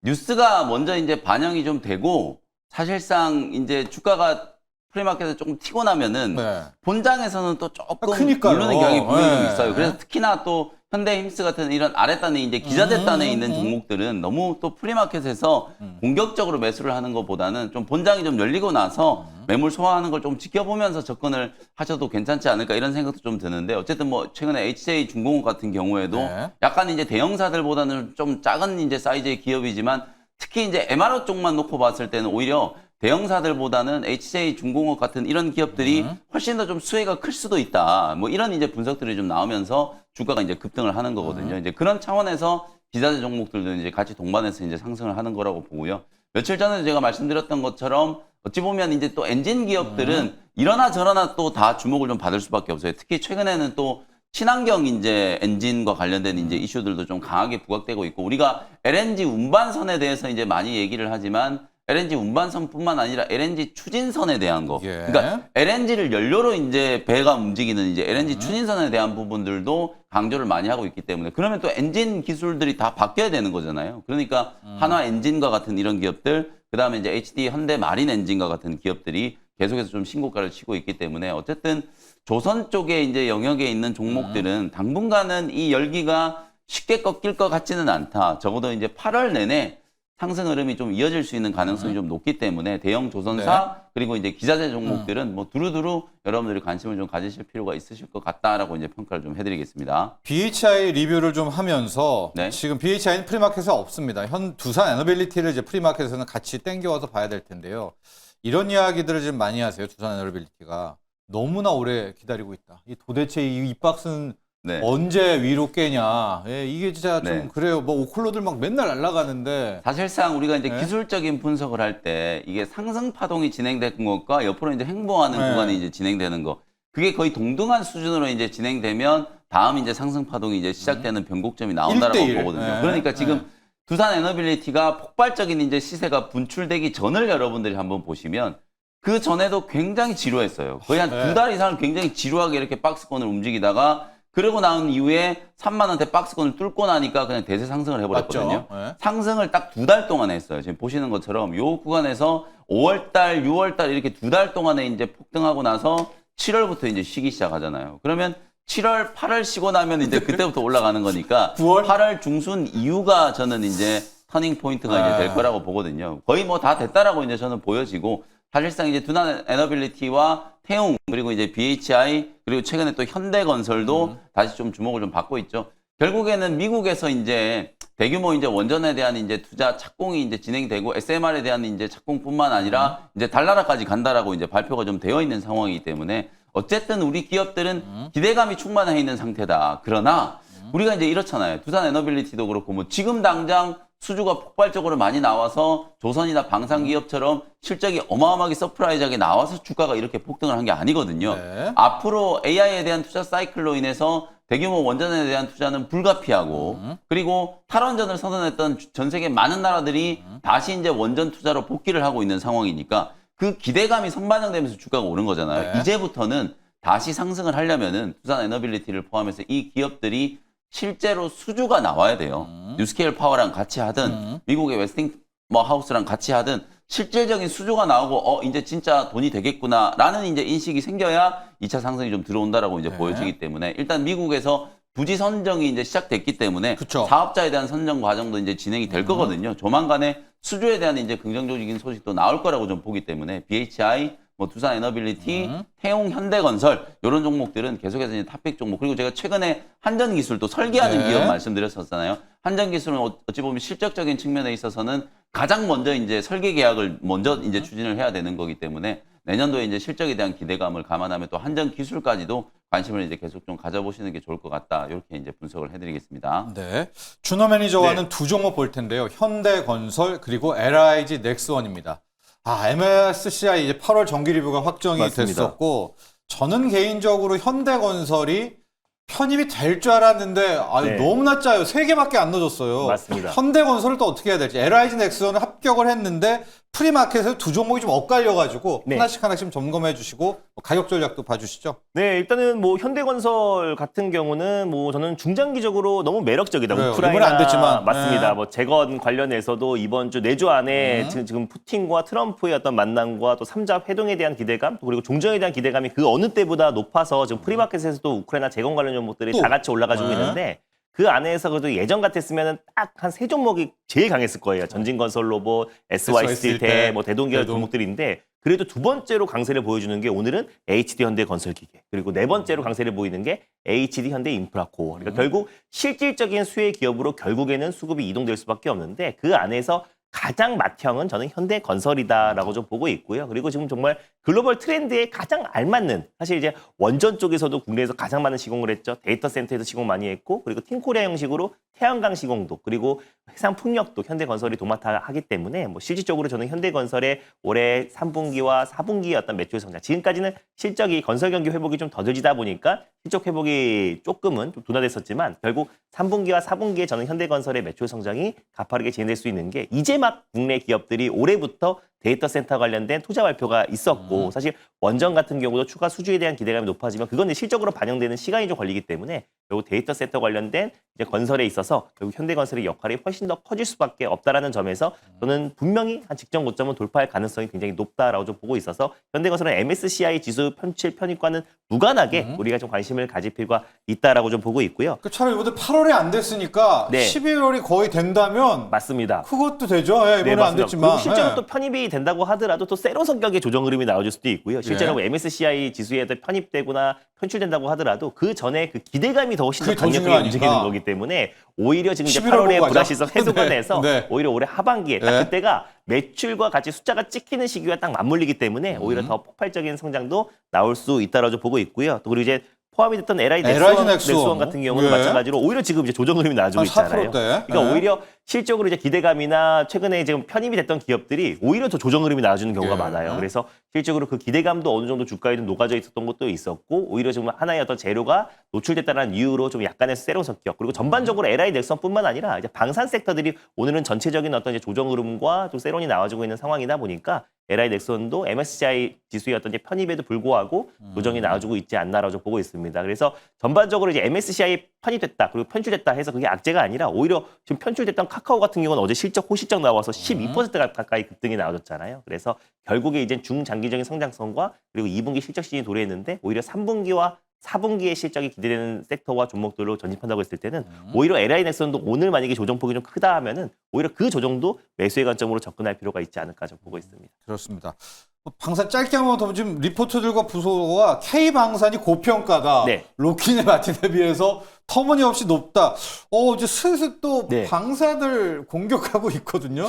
뉴스가 먼저 이제 반영이 좀 되고 사실상 이제 주가가 프리마켓에 조금 튀고 나면은 네. 본장에서는 또 조금 그러니까요. 누르는 경향이 분명히 좀 네. 있어요. 그래서 특히나 또 현대힘스 같은 이런 아랫단에 이제 기자재단에 있는 종목들은 너무 또 프리마켓에서 공격적으로 매수를 하는 것보다는 좀 본장이 좀 열리고 나서 매물 소화하는 걸 좀 지켜보면서 접근을 하셔도 괜찮지 않을까 이런 생각도 좀 드는데 어쨌든 뭐 최근에 HJ중공업 같은 경우에도 네. 약간 이제 대형사들보다는 좀 작은 이제 사이즈의 기업이지만 특히 이제 MRO 쪽만 놓고 봤을 때는 오히려 대형사들보다는 HJ중공업 같은 이런 기업들이 훨씬 더 좀 수혜가 클 수도 있다. 뭐 이런 이제 분석들이 좀 나오면서 주가가 이제 급등을 하는 거거든요. 이제 그런 차원에서 기자재 종목들도 이제 같이 동반해서 이제 상승을 하는 거라고 보고요. 며칠 전에 제가 말씀드렸던 것처럼 어찌 보면 이제 또 엔진 기업들은 이러나 저러나 또 다 주목을 좀 받을 수밖에 없어요. 특히 최근에는 또 친환경 이제 엔진과 관련된 이제 이슈들도 좀 강하게 부각되고 있고 우리가 LNG 운반선에 대해서 이제 많이 얘기를 하지만 LNG 운반선뿐만 아니라 LNG 추진선에 대한 거. 예. 그러니까 LNG를 연료로 이제 배가 움직이는 이제 LNG 추진선에 대한 부분들도 강조를 많이 하고 있기 때문에 그러면 또 엔진 기술들이 다 바뀌어야 되는 거잖아요. 그러니까 한화 엔진과 같은 이런 기업들, 그다음에 이제 HD 현대 마린 엔진과 같은 기업들이 계속해서 좀 신고가를 치고 있기 때문에 어쨌든 조선 쪽에 이제 영역에 있는 종목들은 당분간은 이 열기가 쉽게 꺾일 것 같지는 않다. 적어도 이제 8월 내내 상승 흐름이 좀 이어질 수 있는 가능성이 좀 높기 때문에 대형 조선사 그리고 이제 기자재 종목들은 뭐 두루두루 여러분들이 관심을 좀 가지실 필요가 있으실 것 같다라고 이제 평가를 좀 해드리겠습니다. BHI 리뷰를 좀 하면서 네. 지금 BHI는 프리마켓에 없습니다. 현 두산 에너빌리티를 이제 프리마켓에서는 같이 땡겨와서 봐야 될 텐데요. 이런 이야기들을 지금 많이 하세요. 두산 에너빌리티가 너무나 오래 기다리고 있다. 이 도대체 이 박스는 네. 언제 위로 깨냐. 예, 이게 진짜 좀 네. 그래요. 뭐 오클로들 막 맨날 날아가는데 사실상 우리가 이제 네. 기술적인 분석을 할 때 이게 상승 파동이 진행된 것과 옆으로 이제 행보하는 네. 구간이 이제 진행되는 거. 그게 거의 동등한 수준으로 이제 진행되면 다음 이제 상승 파동이 이제 시작되는 변곡점이 나온다라고 1대1. 보거든요. 네. 그러니까 지금 네. 두산 에너빌리티가 폭발적인 이제 시세가 분출되기 전을 여러분들이 한번 보시면 그 전에도 굉장히 지루했어요. 거의 한 네. 2달 이상을 굉장히 지루하게 이렇게 박스권을 움직이다가 그러고 나온 이후에 3만 원대 박스권을 뚫고 나니까 그냥 대세 상승을 해버렸거든요. 맞죠? 네. 상승을 딱 2달 동안 했어요. 지금 보시는 것처럼 요 구간에서 5월달, 6월달 이렇게 2달 동안에 이제 폭등하고 나서 7월부터 이제 쉬기 시작하잖아요. 그러면 7월, 8월 쉬고 나면 이제 그때부터 올라가는 거니까 9월? 8월 중순 이후가 저는 이제 터닝 포인트가 이제 될 거라고 보거든요. 거의 뭐 다 됐다라고 이제 저는 보여지고 사실상 이제 두산 에너빌리티와 태웅 그리고 이제 BHI 그리고 최근에 또 현대건설도 다시 좀 주목을 좀 받고 있죠. 결국에는 미국에서 이제 대규모 이제 원전에 대한 이제 투자 착공이 이제 진행되고 SMR에 대한 이제 착공뿐만 아니라 이제 달나라까지 간다라고 이제 발표가 좀 되어 있는 상황이기 때문에 어쨌든 우리 기업들은 기대감이 충만해 있는 상태다. 그러나 우리가 이제 이렇잖아요. 두산 에너빌리티도 그렇고 뭐 지금 당장 수주가 폭발적으로 많이 나와서 조선이나 방산기업처럼 실적이 어마어마하게 서프라이즈하게 나와서 주가가 이렇게 폭등을 한 게 아니거든요. 네. 앞으로 AI에 대한 투자 사이클로 인해서 대규모 원전에 대한 투자는 불가피하고 그리고 탈원전을 선언했던 전 세계 많은 나라들이 다시 이제 원전 투자로 복귀를 하고 있는 상황이니까 그 기대감이 선반영되면서 주가가 오른 거잖아요. 네. 이제부터는 다시 상승을 하려면은 두산 에너빌리티를 포함해서 이 기업들이 실제로 수주가 나와야 돼요. 뉴스케일 파워랑 같이 하든 미국의 웨스팅 하우스랑 같이 하든 실질적인 수주가 나오고 이제 진짜 돈이 되겠구나라는 이제 인식이 생겨야 2차 상승이 좀 들어온다라고 이제 네. 보여지기 때문에 일단 미국에서 부지 선정이 이제 시작됐기 때문에 그쵸. 사업자에 대한 선정 과정도 이제 진행이 될 거거든요. 조만간에 수주에 대한 이제 긍정적인 소식도 나올 거라고 좀 보기 때문에 BHI 뭐 두산 에너빌리티, 태용 현대건설 이런 종목들은 계속해서 이제 탑픽 종목 그리고 제가 최근에 한전기술 또 설계하는 네. 기업 말씀드렸었잖아요. 한전기술은 어찌 보면 실적적인 측면에 있어서는 가장 먼저 이제 설계 계약을 먼저 이제 추진을 해야 되는 거기 때문에 내년도에 이제 실적에 대한 기대감을 감안하면 또 한전기술까지도 관심을 이제 계속 좀 가져보시는 게 좋을 것 같다. 이렇게 이제 분석을 해드리겠습니다. 네. 준호 매니저와는 네. 두 종목 볼 텐데요. 현대건설 그리고 LIG 넥스원입니다. MSCI 이제 8월 정기 리뷰가 확정이 맞습니다. 됐었고 저는 개인적으로 현대건설이 편입이 될 줄 알았는데 네. 너무나 짜요. 3개밖에 안 넣어줬어요. 맞습니다. 현대건설을 또 어떻게 해야 될지. LIG 넥스원은 합격을 했는데 프리마켓에서 두 종목이 좀 엇갈려가지고 네. 하나씩 좀 점검해 주시고 가격 전략도 봐주시죠. 네, 일단은 뭐 현대건설 같은 경우는 뭐 저는 중장기적으로 너무 매력적이다. 그래요. 우크라이나 이번에 안 됐지만. 맞습니다. 네. 뭐 재건 관련해서도 이번 주 내주 안에 지금 푸틴과 트럼프의 어떤 만남과 또 3자 회동에 대한 기대감 또 그리고 종전에 대한 기대감이 그 어느 때보다 높아서 지금 프리마켓에서도 우크라이나 재건 관련 종목들이 또. 다 같이 올라가지고 네. 있는데 그 안에서 그래도 예전 같았으면 딱 한 세 종목이 제일 강했을 거예요. 전진건설 로봇, SY스틸텍, 뭐 대동계열 대동. 종목들인데 그래도 두 번째로 강세를 보여주는 게 오늘은 HD 현대건설기계 그리고 네 번째로 강세를 보이는 게 HD 현대인프라코어. 그러니까 결국 실질적인 수혜 기업으로 결국에는 수급이 이동될 수밖에 없는데 그 안에서 가장 맏형은 저는 현대건설이다라고 좀 보고 있고요. 그리고 지금 정말 글로벌 트렌드에 가장 알맞는 사실 이제 원전 쪽에서도 국내에서 가장 많은 시공을 했죠. 데이터 센터에서 시공 많이 했고 그리고 팀코리아 형식으로 태양광 시공도 그리고 해상 풍력도 현대건설이 도맡아 하기 때문에 뭐 실질적으로 저는 현대건설의 올해 3분기와 4분기의 어떤 매출 성장 지금까지는 실적이 건설 경기 회복이 좀 더뎌지다 보니까 실적 회복이 조금은 좀 둔화됐었지만 결국 3분기와 4분기에 저는 현대건설의 매출 성장이 가파르게 진행될 수 있는 게 이제 막 국내 기업들이 올해부터 데이터 센터 관련된 투자 발표가 있었고 사실 원전 같은 경우도 추가 수주에 대한 기대감이 높아지면 그건 실적으로 반영되는 시간이 좀 걸리기 때문에 결국 데이터 센터 관련된 이제 건설에 있어서 결국 현대건설의 역할이 훨씬 더 커질 수밖에 없다라는 점에서 저는 분명히 한 직전 고점은 돌파할 가능성이 굉장히 높다라고 좀 보고 있어서 현대건설은 MSCI 지수 편취 편입과는 무관하게 우리가 좀 관심을 가질 필요가 있다라고 좀 보고 있고요. 그 차라리 이번에 8월에 안 됐으니까 네. 11월이 거의 된다면 맞습니다. 그것도 되죠. 예, 이번에 안 맞습니다. 됐지만. 그리고 실제로 예. 또 편입이 된다고 하더라도 또 세로 성격의 조정 흐름이 나와줄 수도 있고요. 실제로 MSCI 지수에 편입되거나 편출된다고 하더라도 그 전에 그 기대감이 더 훨씬 더 그게 더 강력하게 중요하니까. 움직이는 거기 때문에 오히려 지금 이제 11월 8월에 보고 불확실성 가자. 해소가 네, 돼서 네. 오히려 올해 하반기에 딱 네. 그때가 매출과 같이 숫자가 찍히는 시기와 딱 맞물리기 때문에 오히려 더 폭발적인 성장도 나올 수 있다라고 보고 있고요. 또 그리고 이제 포함이 됐던 LI 넥스원 같은 경우는 네. 마찬가지로 오히려 지금 이제 조정 흐름이 나와주고 한 있잖아요. 4% 대. 그러니까 네. 오히려 실적으로 이제 기대감이나 최근에 지금 편입이 됐던 기업들이 오히려 더 조정 흐름이 나와주는 경우가 예. 많아요. 그래서 실적으로 그 기대감도 어느 정도 주가에 좀 녹아져 있었던 것도 있었고 오히려 지금 하나의 어떤 재료가 노출됐다는 이유로 좀 약간의 세로 성격 그리고 전반적으로 LI 넥슨뿐만 아니라 이제 방산 섹터들이 오늘은 전체적인 어떤 이제 조정 흐름과 좀 세론이 나와주고 있는 상황이다 보니까 LI 넥슨도 MSCI 지수의 어떤 이제 편입에도 불구하고 조정이 나와주고 있지 않나라고 좀 보고 있습니다. 그래서 전반적으로 이제 MSCI 편입됐다 그리고 편출됐다 해서 그게 악재가 아니라 오히려 지금 편출됐던 카카오 같은 경우는 어제 실적 호실적 나와서 12% 가까이 급등이 나와줬잖아요. 그래서 결국에 이제 중장기적인 성장성과 그리고 2분기 실적 시즌이 도래했는데 오히려 3분기와 4분기의 실적이 기대되는 섹터와 종목들로 전집한다고 했을 때는 오히려 LI 넥슨도 오늘 만약에 조정폭이 좀 크다 하면은 오히려 그 조정도 매수의 관점으로 접근할 필요가 있지 않을까 좀 보고 있습니다. 그렇습니다. 방산 짧게 한번 더 지금 리포트들과 부서가 K방산이 고평가다. 네. 로키네 마틴에 비해서 터무니없이 높다. 이제 슬슬 또 네. 방사들 공격하고 있거든요.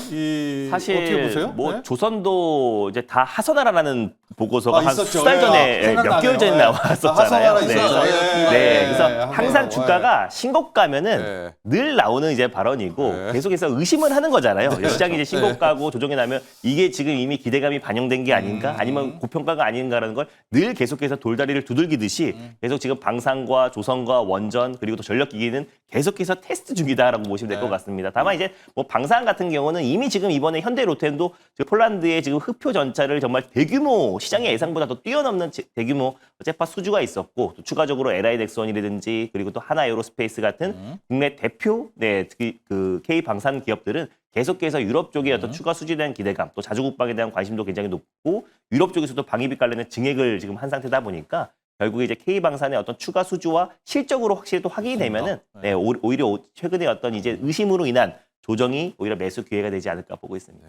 사실 어떻게 보세요? 뭐 네? 조선도 이제 다 하선하라라는 보고서가 한 있었죠. 수 달 전에 생각나네요. 몇 개월 전에 네. 나왔었잖아요. 하선하라 네. 있었죠. 그래서, 그래서 항상 주가가 신고 가면은 네. 늘 나오는 이제 발언이고 네. 계속해서 의심을 하는 거잖아요. 시장이 이제 신고가고 조정이 나면 이게 지금 이미 기대감이 반영된 게 아닌가, 아니면 고평가가 아닌가라는 걸 늘 계속해서 돌다리를 두들기듯이 계속 지금 방산과 조선과 원전 그리고 또 전력기기는 계속해서 테스트 중이다라고 보시면 될 것 같습니다. 다만 이제 뭐 방산 같은 경우는 이미 지금 이번에 현대 로텐도 지금 폴란드의 지금 흡표 전차를 정말 대규모 시장의 예상보다 더 뛰어넘는 대규모 재파 수주가 있었고 또 추가적으로 LI 넥슨이라든지 그리고 또 하나 에어로스페이스 같은 국내 대표 그 K 방산 기업들은 계속해서 유럽 쪽에 어떤 추가 수주에 대한 기대감, 또 자주국방에 대한 관심도 굉장히 높고 유럽 쪽에서도 방위비 관련된 증액을 지금 한 상태다 보니까 결국에 이제 K 방산의 어떤 추가 수주와 실적으로 확실히 또 확인이 되면은 네, 오히려 최근에 어떤 이제 의심으로 인한 조정이 오히려 매수 기회가 되지 않을까 보고 있습니다.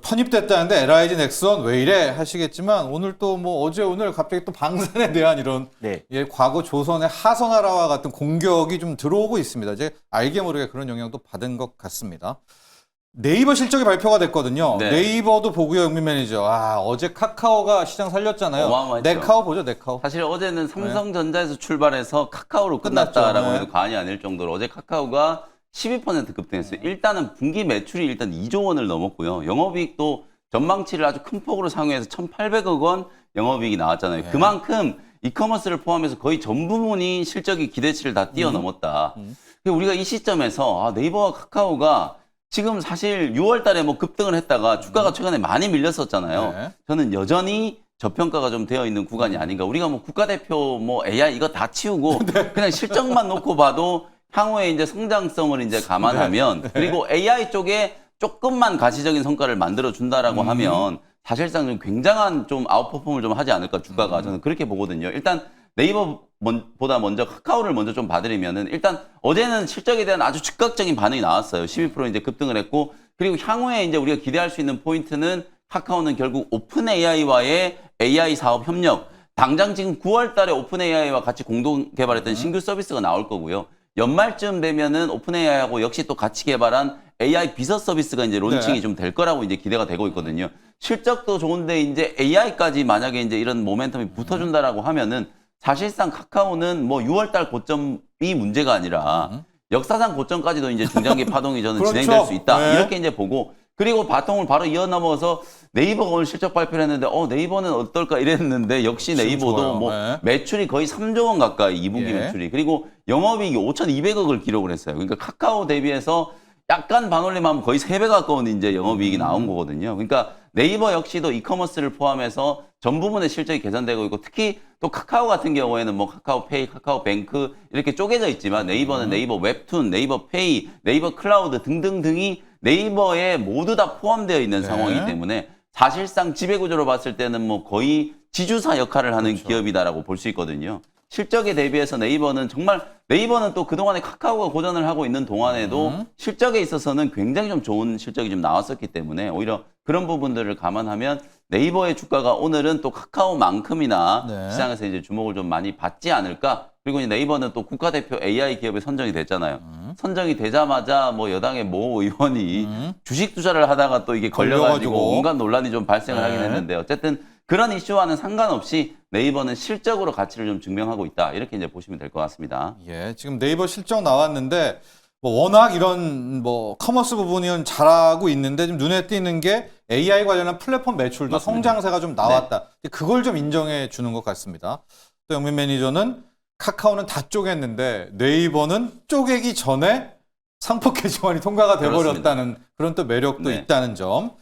편입됐다는데 LIG 넥슨 왜 이래 하시겠지만 오늘 또 뭐 어제 오늘 갑자기 또 방산에 대한 이런 네. 과거 조선의 하선하라와 같은 공격이 좀 들어오고 있습니다. 이제 알게 모르게 그런 영향도 받은 것 같습니다. 네이버 실적이 발표가 됐거든요. 네. 네이버도 보고요, 영민 매니저. 어제 카카오가 시장 살렸잖아요. 어마어마했죠. 네카오 보죠, 네카오. 사실 어제는 삼성전자에서 출발해서 카카오로 끝났죠. 끝났다라고 네. 해도 과언이 아닐 정도로 어제 카카오가 12% 급등했어요. 일단은 분기 매출이 일단 2조 원을 넘었고요. 영업이익도 전망치를 아주 큰 폭으로 상회해서 1,800억 원 영업이익이 나왔잖아요. 네. 그만큼 이커머스를 포함해서 거의 전 부분이 실적이 기대치를 다 뛰어넘었다. 우리가 이 시점에서 네이버와 카카오가 지금 사실 6월 달에 뭐 급등을 했다가 주가가 최근에 많이 밀렸었잖아요. 네. 저는 여전히 저평가가 좀 되어 있는 구간이 아닌가. 우리가 뭐 국가대표 뭐 AI 이거 다 치우고 그냥 실적만 놓고 봐도 향후에 이제 성장성을 이제 감안하면 그리고 AI 쪽에 조금만 가시적인 성과를 만들어 준다라고 하면 사실상 좀 굉장한 좀 아웃퍼폼을 좀 하지 않을까 주가가 저는 그렇게 보거든요. 일단 네이버보다 먼저 카카오를 먼저 좀 봐드리면은 일단 어제는 실적에 대한 아주 즉각적인 반응이 나왔어요. 12% 이제 급등을 했고 그리고 향후에 이제 우리가 기대할 수 있는 포인트는 카카오는 결국 오픈 AI와의 AI 사업 협력. 당장 지금 9월 달에 오픈 AI와 같이 공동 개발했던 신규 서비스가 나올 거고요. 연말쯤 되면은 오픈 AI하고 역시 또 같이 개발한 AI 비서 서비스가 이제 론칭이 네. 좀 될 거라고 이제 기대가 되고 있거든요. 실적도 좋은데 이제 AI까지 만약에 이제 이런 모멘텀이 붙어준다라고 하면은 사실상 카카오는 뭐 6월 달 고점이 문제가 아니라 역사상 고점까지도 이제 중장기 파동이 저는 그렇죠. 진행될 수 있다. 네. 이렇게 이제 보고 그리고 바통을 바로 이어 넘어서 네이버가 오늘 실적 발표를 했는데 네이버는 어떨까 이랬는데 역시 지금 네이버도 좋아요. 뭐 네. 매출이 거의 3조 원 가까이 2분기 예. 매출이 그리고 영업이익이 5,200억을 기록을 했어요. 그러니까 카카오 대비해서 약간 반올림하면 거의 3배 가까운 이제 영업이익이 나온 거거든요. 그러니까 네이버 역시도 이커머스를 포함해서 전 부분의 실적이 개선되고 있고 특히 또 카카오 같은 경우에는 뭐 카카오페이, 카카오뱅크 이렇게 쪼개져 있지만 네이버는 네이버 웹툰, 네이버 페이, 네이버 클라우드 등등등이 네이버에 모두 다 포함되어 있는 네. 상황이기 때문에 사실상 지배구조로 봤을 때는 뭐 거의 지주사 역할을 하는 기업이다라고 볼 수 있거든요. 실적에 대비해서 네이버는 정말 네이버는 또 그동안에 카카오가 고전을 하고 있는 동안에도 실적에 있어서는 굉장히 좀 좋은 실적이 좀 나왔었기 때문에 오히려 그런 부분들을 감안하면 네이버의 주가가 오늘은 또 카카오만큼이나 네. 시장에서 이제 주목을 좀 많이 받지 않을까. 그리고 이제 네이버는 또 국가대표 AI 기업에 선정이 됐잖아요. 선정이 되자마자 뭐 여당의 모 의원이 주식 투자를 하다가 또 이게 걸려가지고 걸려가지고. 온갖 논란이 좀 발생을 하긴 네. 했는데 어쨌든 그런 이슈와는 상관없이 네이버는 실적으로 가치를 좀 증명하고 있다. 이렇게 이제 보시면 될 것 같습니다. 예, 지금 네이버 실적 나왔는데 뭐 워낙 이런 뭐 커머스 부분이 잘하고 있는데 좀 눈에 띄는 게 AI 관련한 플랫폼 매출도 맞습니다. 성장세가 좀 나왔다. 그걸 좀 인정해 주는 것 같습니다. 또 영민 매니저는 카카오는 다 쪼갰는데 네이버는 쪼개기 전에 상법 개정안이 통과가 돼버렸다는 그런 또 매력도 네. 있다는 점.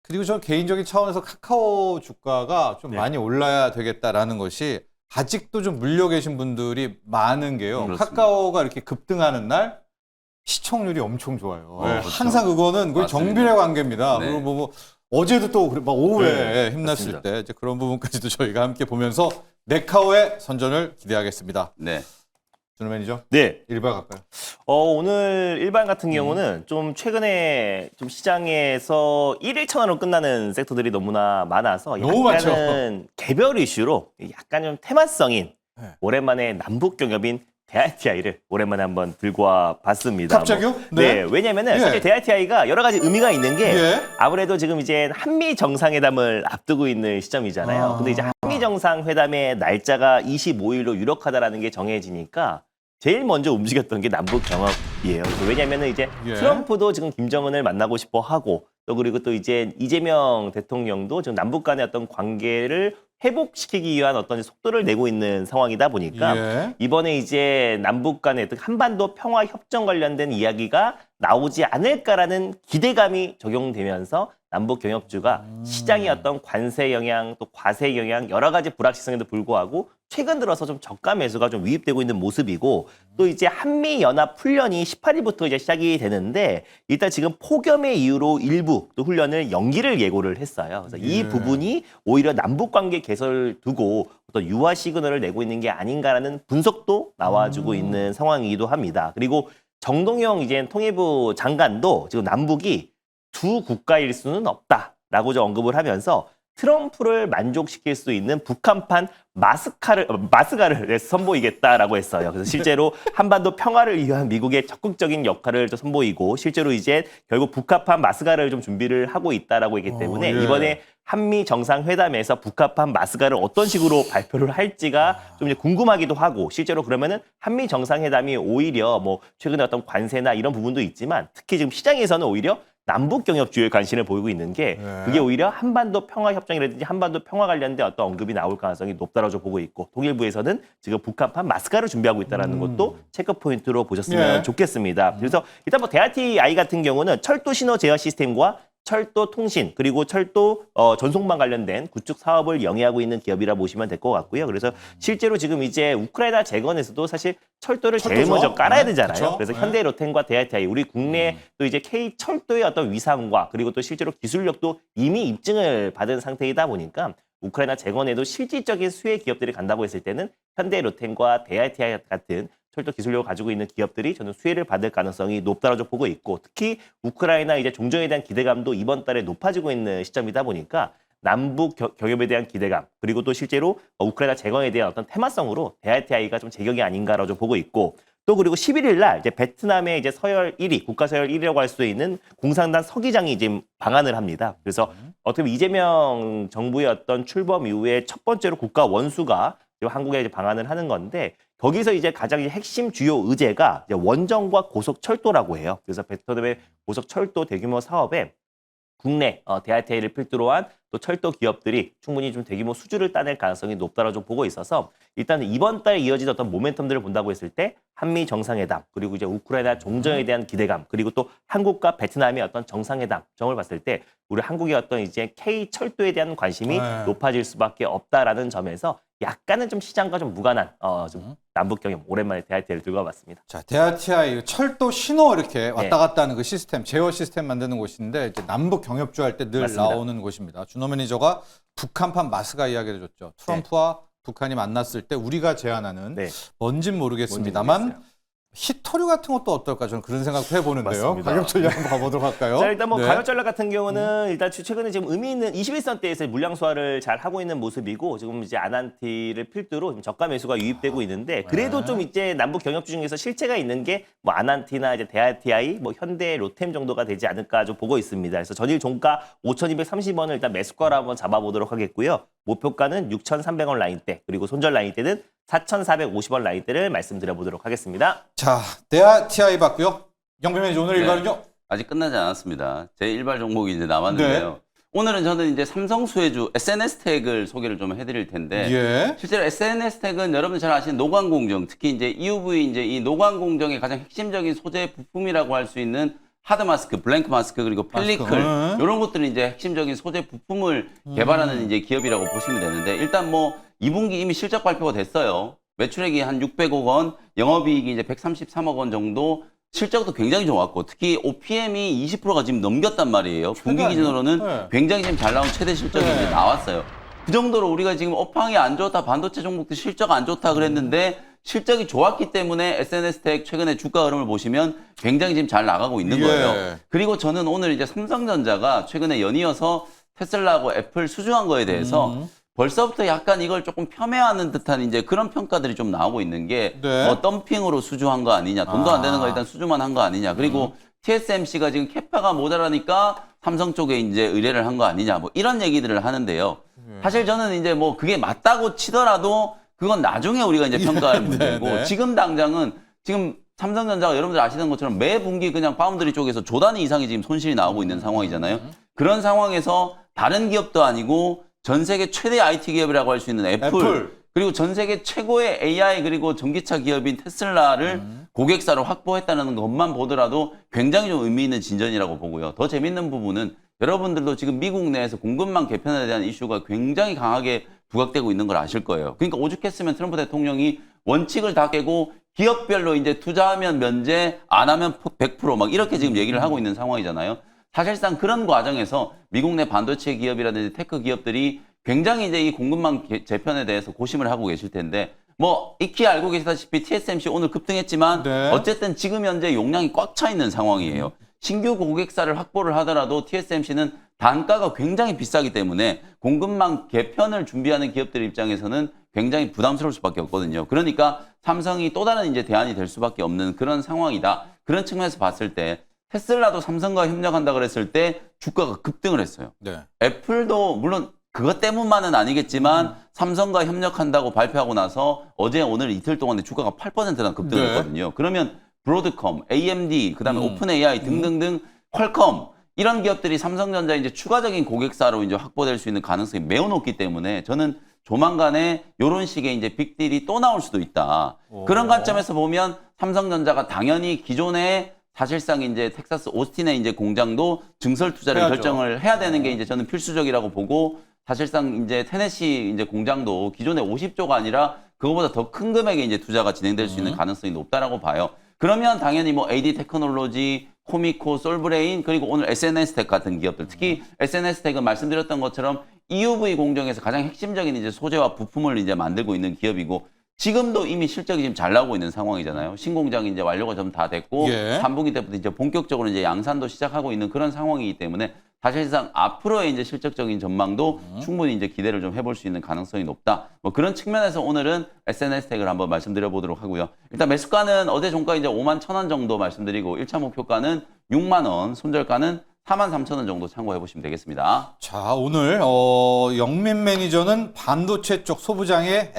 그리고 저 개인적인 차원에서 카카오 주가가 좀 네. 많이 올라야 되겠다라는 것이 아직도 좀 물려 계신 분들이 많은 게요. 그렇습니다. 카카오가 이렇게 급등하는 날 시청률이 엄청 좋아요. 네, 그렇죠. 항상 그거는 거의 맞습니다. 정비례 관계입니다. 네. 그리고 뭐 어제도 또 막 오후에 네, 힘났을 맞습니다. 때 이제 그런 부분까지도 저희가 함께 보면서 네카오의 선전을 기대하겠습니다. 네. 준호 매니저 네. 일발 갈까요? 오늘 일반 같은 경우는 좀 최근에 좀 시장에서 1일천으로 끝나는 섹터들이 너무나 많아서 너무 많죠. 약간은 개별 이슈로 약간 좀 테마성인 네. 오랜만에 남북 경협인 대RTI를 오랜만에 한번 들고 와 봤습니다. 갑자기요? 네. 왜냐면은 예. 사실 대RTI가 여러 가지 의미가 있는 게 예. 아무래도 지금 이제 한미 정상회담을 앞두고 있는 시점이잖아요. 근데 이제 한미 정상회담의 날짜가 25일로 유력하다라는 게 정해지니까 제일 먼저 움직였던 게 남북 경협이에요. 왜냐면은 이제 예. 트럼프도 지금 김정은을 만나고 싶어 하고 또 그리고 또 이제 이재명 대통령도 지금 남북 간의 어떤 관계를 회복시키기 위한 어떤 속도를 내고 있는 상황이다 보니까 예. 이번에 이제 남북 간의 한반도 평화 협정 관련된 이야기가 나오지 않을까라는 기대감이 적용되면서 남북 경협주가 시장의 어떤 관세 영향 또 과세 영향 여러 가지 불확실성에도 불구하고 최근 들어서 좀 저가 매수가 좀 위입되고 있는 모습이고 또 이제 한미 연합 훈련이 18일부터 이제 시작이 되는데 일단 지금 폭염의 이유로 일부 또 훈련을 연기를 예고를 했어요. 그래서 이 예. 부분이 오히려 남북 관계 개선을 두고 어떤 유화 시그널을 내고 있는 게 아닌가라는 분석도 나와주고 있는 상황이기도 합니다. 그리고 정동영 이제 통일부 장관도 지금 남북이 두 국가일 수는 없다라고 좀 언급을 하면서 트럼프를 만족시킬 수 있는 북한판 마스가를 선보이겠다라고 했어요. 그래서 실제로 한반도 평화를 위한 미국의 적극적인 역할을 좀 선보이고 실제로 이제 결국 북한판 마스가를 좀 준비를 하고 있다라고 했기 때문에 예. 이번에 한미 정상회담에서 북한판 마스가를 어떤 식으로 발표를 할지가 좀 이제 궁금하기도 하고 실제로 그러면은 한미 정상회담이 오히려 뭐 최근에 어떤 관세나 이런 부분도 있지만 특히 지금 시장에서는 오히려 남북 경협주에 관심을 보이고 있는 게 네. 그게 오히려 한반도 평화 협정이라든지 한반도 평화 관련된 어떤 언급이 나올 가능성이 높다라고 보고 있고 통일부에서는 지금 북한판 마스카를 준비하고 있다는 것도 체크 포인트로 보셨으면 예. 좋겠습니다. 그래서 일단 뭐 대RTI 같은 경우는 철도 신호 제어 시스템과 철도 통신 그리고 철도 전송망 관련된 구축 사업을 영위하고 있는 기업이라 보시면 될 것 같고요. 그래서 실제로 지금 이제 우크라이나 재건에서도 사실 철도를 제일 철도죠. 먼저 깔아야 네, 되잖아요. 그쵸. 그래서 네. 현대 로텐과 대RTI 우리 국내 또 이제 K 철도의 어떤 위상과 그리고 또 실제로 기술력도 이미 입증을 받은 상태이다 보니까 우크라이나 재건에도 실질적인 수혜 기업들이 간다고 했을 때는 현대 로텐과 대RTI 같은 철도 기술력을 가지고 있는 기업들이 저는 수혜를 받을 가능성이 높다고 보고 있고 특히 우크라이나 이제 종전에 대한 기대감도 이번 달에 높아지고 있는 시점이다 보니까 남북 경협에 대한 기대감 그리고 또 실제로 우크라이나 재건에 대한 어떤 테마성으로 대RTI가 좀 제격이 아닌가라고 좀 보고 있고 또 그리고 11일 날 이제 베트남의 이제 서열 1위 국가 서열 1위라고 할 수 있는 공산당 서기장이 지금 방한을 합니다. 그래서 어떻게 보면 이재명 정부의 어떤 출범 이후에 첫 번째로 국가 원수가 한국에 이제 방한을 하는 건데 거기서 이제 가장 핵심 주요 의제가 이제 원정과 고속철도라고 해요. 그래서 베트남의 고속철도 대규모 사업에 국내 대RTI를 필두로 한 또 철도 기업들이 충분히 좀 대규모 수주를 따낼 가능성이 높다라고 좀 보고 있어서 일단 이번 달에 이어진 어떤 모멘텀들을 본다고 했을 때 한미 정상회담 그리고 이제 우크라이나 종전에 대한 기대감 그리고 또 한국과 베트남의 어떤 정상회담 정을 봤을 때 우리 한국의 어떤 이제 K 철도에 대한 관심이 네. 높아질 수밖에 없다라는 점에서 약간은 좀 시장과 좀 무관한 좀 남북 경협 오랜만에 대RTI를 들고 와봤습니다. 자, 대RTI 철도 신호 이렇게 왔다 네. 갔다 하는 그 시스템, 제어 시스템 만드는 곳인데 이제 남북 경협주 할 때 늘 맞습니다. 나오는 곳입니다. 준호 매니저가 북한판 마스가 이야기를 해줬죠. 트럼프와 북한이 만났을 때 우리가 제안하는 네. 뭔진 모르겠습니다만 모르겠어요. 히토류 같은 것도 어떨까 저는 그런 생각도 해보는데요. 맞습니다. 가격 전략 한번 가보도록 할까요? 자, 일단 뭐 네. 가격 전략 같은 경우는 일단 최근에 지금 의미 있는 21선대에서 물량 소화를 잘 하고 있는 모습이고 지금 이제 아난티를 필두로 지금 저가 매수가 유입되고 있는데 그래도 좀 이제 남북 경협주 중에서 실체가 있는 게 뭐 아난티나 이제 대RTI, 뭐 현대 로템 정도가 되지 않을까 좀 보고 있습니다. 그래서 전일 종가 5,230원을 일단 매수가로 한번 잡아보도록 하겠고요. 목표가는 6,300원 라인대 그리고 손절 라인대는 4,450원 라인대를 말씀드려보도록 하겠습니다. 자, 대RTI 봤고요. 영배 매니저 오늘 네. 일발은요? 아직 끝나지 않았습니다. 제 일발 종목이 이제 남았는데요. 오늘은 저는 이제 삼성 수혜주 SNS 택을 소개를 좀 해드릴 텐데 예. 실제로 SNS 택은 여러분 잘 아시는 노광 공정, 특히 이제 EUV 이제 이 노광 공정의 가장 핵심적인 소재 부품이라고 할 수 있는 하드 마스크, 블랭크 마스크 그리고 펠리클 마스크. 이런 것들은 이제 핵심적인 소재 부품을 개발하는 이제 기업이라고 보시면 되는데 일단 뭐 2분기 이미 실적 발표가 됐어요. 매출액이 한 600억 원, 영업이익이 이제 133억 원 정도. 실적도 굉장히 좋았고 특히 OPM이 20%가 지금 넘겼단 말이에요. 분기 기준으로는 네. 굉장히 지금 잘 나온 최대 실적이 네. 이제 나왔어요. 그 정도로 우리가 지금 업황이 안 좋다, 반도체 종목도 실적 안 좋다 그랬는데 실적이 좋았기 때문에 SNS텍 최근에 주가 흐름을 보시면 굉장히 지금 잘 나가고 있는 예. 거예요. 그리고 저는 오늘 이제 삼성전자가 최근에 연이어서 테슬라하고 애플 수주한 거에 대해서 벌써부터 약간 이걸 조금 폄훼하는 듯한 이제 그런 평가들이 좀 나오고 있는 게 네. 뭐 덤핑으로 수주한 거 아니냐, 돈도 안 되는 거 일단 수주만 한 거 아니냐, 그리고 TSMC가 지금 캐파가 모자라니까 삼성 쪽에 이제 의뢰를 한 거 아니냐, 뭐 이런 얘기들을 하는데요. 사실 저는 이제 뭐 그게 맞다고 치더라도 그건 나중에 우리가 이제 평가할 문제고 네. 지금 당장은 지금 삼성전자가 여러분들 아시는 것처럼 매 분기 그냥 파운드리 쪽에서 조 단위 이상의 지금 손실이 나오고 있는 상황이잖아요. 그런 상황에서 다른 기업도 아니고 전 세계 최대 IT 기업이라고 할 수 있는 애플, 그리고 전 세계 최고의 AI 그리고 전기차 기업인 테슬라를 고객사로 확보했다는 것만 보더라도 굉장히 좀 의미 있는 진전이라고 보고요. 더 재밌는 부분은 여러분들도 지금 미국 내에서 공급망 개편에 대한 이슈가 굉장히 강하게 부각되고 있는 걸 아실 거예요. 그러니까 오죽했으면 트럼프 대통령이 원칙을 다 깨고 기업별로 이제 투자하면 면제, 안 하면 100%막 이렇게 지금 얘기를 하고 있는 상황이잖아요. 사실상 그런 과정에서 미국 내 반도체 기업이라든지 테크 기업들이 굉장히 이제 이 공급망 재편에 대해서 고심을 하고 계실 텐데 뭐 익히 알고 계시다시피 TSMC 오늘 급등했지만 네. 어쨌든 지금 현재 용량이 꽉 차 있는 상황이에요. 신규 고객사를 확보를 하더라도 TSMC는 단가가 굉장히 비싸기 때문에 공급망 개편을 준비하는 기업들 입장에서는 굉장히 부담스러울 수밖에 없거든요. 그러니까 삼성이 또 다른 이제 대안이 될 수밖에 없는 그런 상황이다. 그런 측면에서 봤을 때 테슬라도 삼성과 협력한다 그랬을 때 주가가 급등을 했어요. 네. 애플도 물론 그것 때문만은 아니겠지만 삼성과 협력한다고 발표하고 나서 어제 오늘 이틀 동안에 주가가 8%나 급등했거든요. 그러면 브로드컴, AMD, 그다음에 오픈 AI 등등등 퀄컴 이런 기업들이 삼성전자 이제 추가적인 고객사로 이제 확보될 수 있는 가능성이 매우 높기 때문에 저는 조만간에 이런 식의 이제 빅딜이 또 나올 수도 있다. 그런 관점에서 보면 삼성전자가 당연히 기존에 사실상 이제 텍사스 오스틴의 이제 공장도 증설 투자를 해야죠. 결정을 해야 되는 게 이제 저는 필수적이라고 보고 사실상 이제 테네시 이제 공장도 기존에 50조가 아니라 그거보다 더 큰 금액의 이제 투자가 진행될 수 있는 가능성이 높다라고 봐요. 그러면 당연히 뭐 AD 테크놀로지, 코미코, 솔브레인 그리고 오늘 SNS텍 같은 기업들 특히 SNS텍은 말씀드렸던 것처럼 EUV 공정에서 가장 핵심적인 이제 소재와 부품을 이제 만들고 있는 기업이고 지금도 이미 실적이 지금 잘 나오고 있는 상황이잖아요. 신공장이 이제 완료가 좀 다 됐고 예. 3분기 때부터 이제 본격적으로 이제 양산도 시작하고 있는 그런 상황이기 때문에 사실상 앞으로의 이제 실적적인 전망도 충분히 이제 기대를 좀 해볼 수 있는 가능성이 높다. 뭐 그런 측면에서 오늘은 SNS텍을 한번 말씀드려 보도록 하고요. 일단 매수가는 어제 종가 이제 51,000원 정도 말씀드리고 1차 목표가는 6만 원, 손절가는 43,000원 정도 참고해 보시면 되겠습니다. 자, 오늘 영민 매니저는 반도체 쪽 소부장의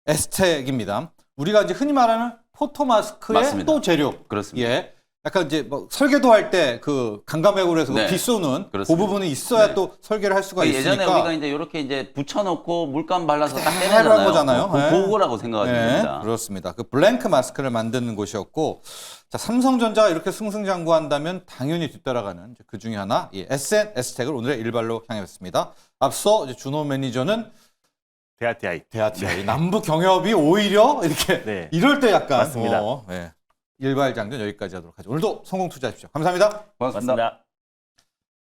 SNS텍입니다. 우리가 이제 흔히 말하는 포토마스크의 맞습니다. 또 재료. 그렇습니다. 예. 약간 이제 뭐 설계도 할 때 그 강감액으로 해서 네. 비 쏘는 그 그렇습니다. 부분이 있어야 네. 또 설계를 할 수가 있으니까. 예전에 우리가 이제 이렇게 이제 붙여놓고 물감 발라서 딱 그대로 때리잖아요. 한 거잖아요. 네. 그거라고 생각하시면 됩니다. 그렇습니다. 그 블랭크 마스크를 만드는 곳이었고, 자, 삼성전자가 이렇게 승승장구한다면 당연히 뒤따라가는 그 중에 하나, 이 SNS텍을 오늘의 일발로 향했습니다. 앞서 이제 준호 매니저는 대아TI. 대아TI 남북 경협이 오히려 이렇게 네. 이럴 때 약간 맞습니다. 일발 장전 여기까지 하도록 하죠. 오늘도 성공 투자하십시오. 감사합니다. 고맙습니다. 맞습니다.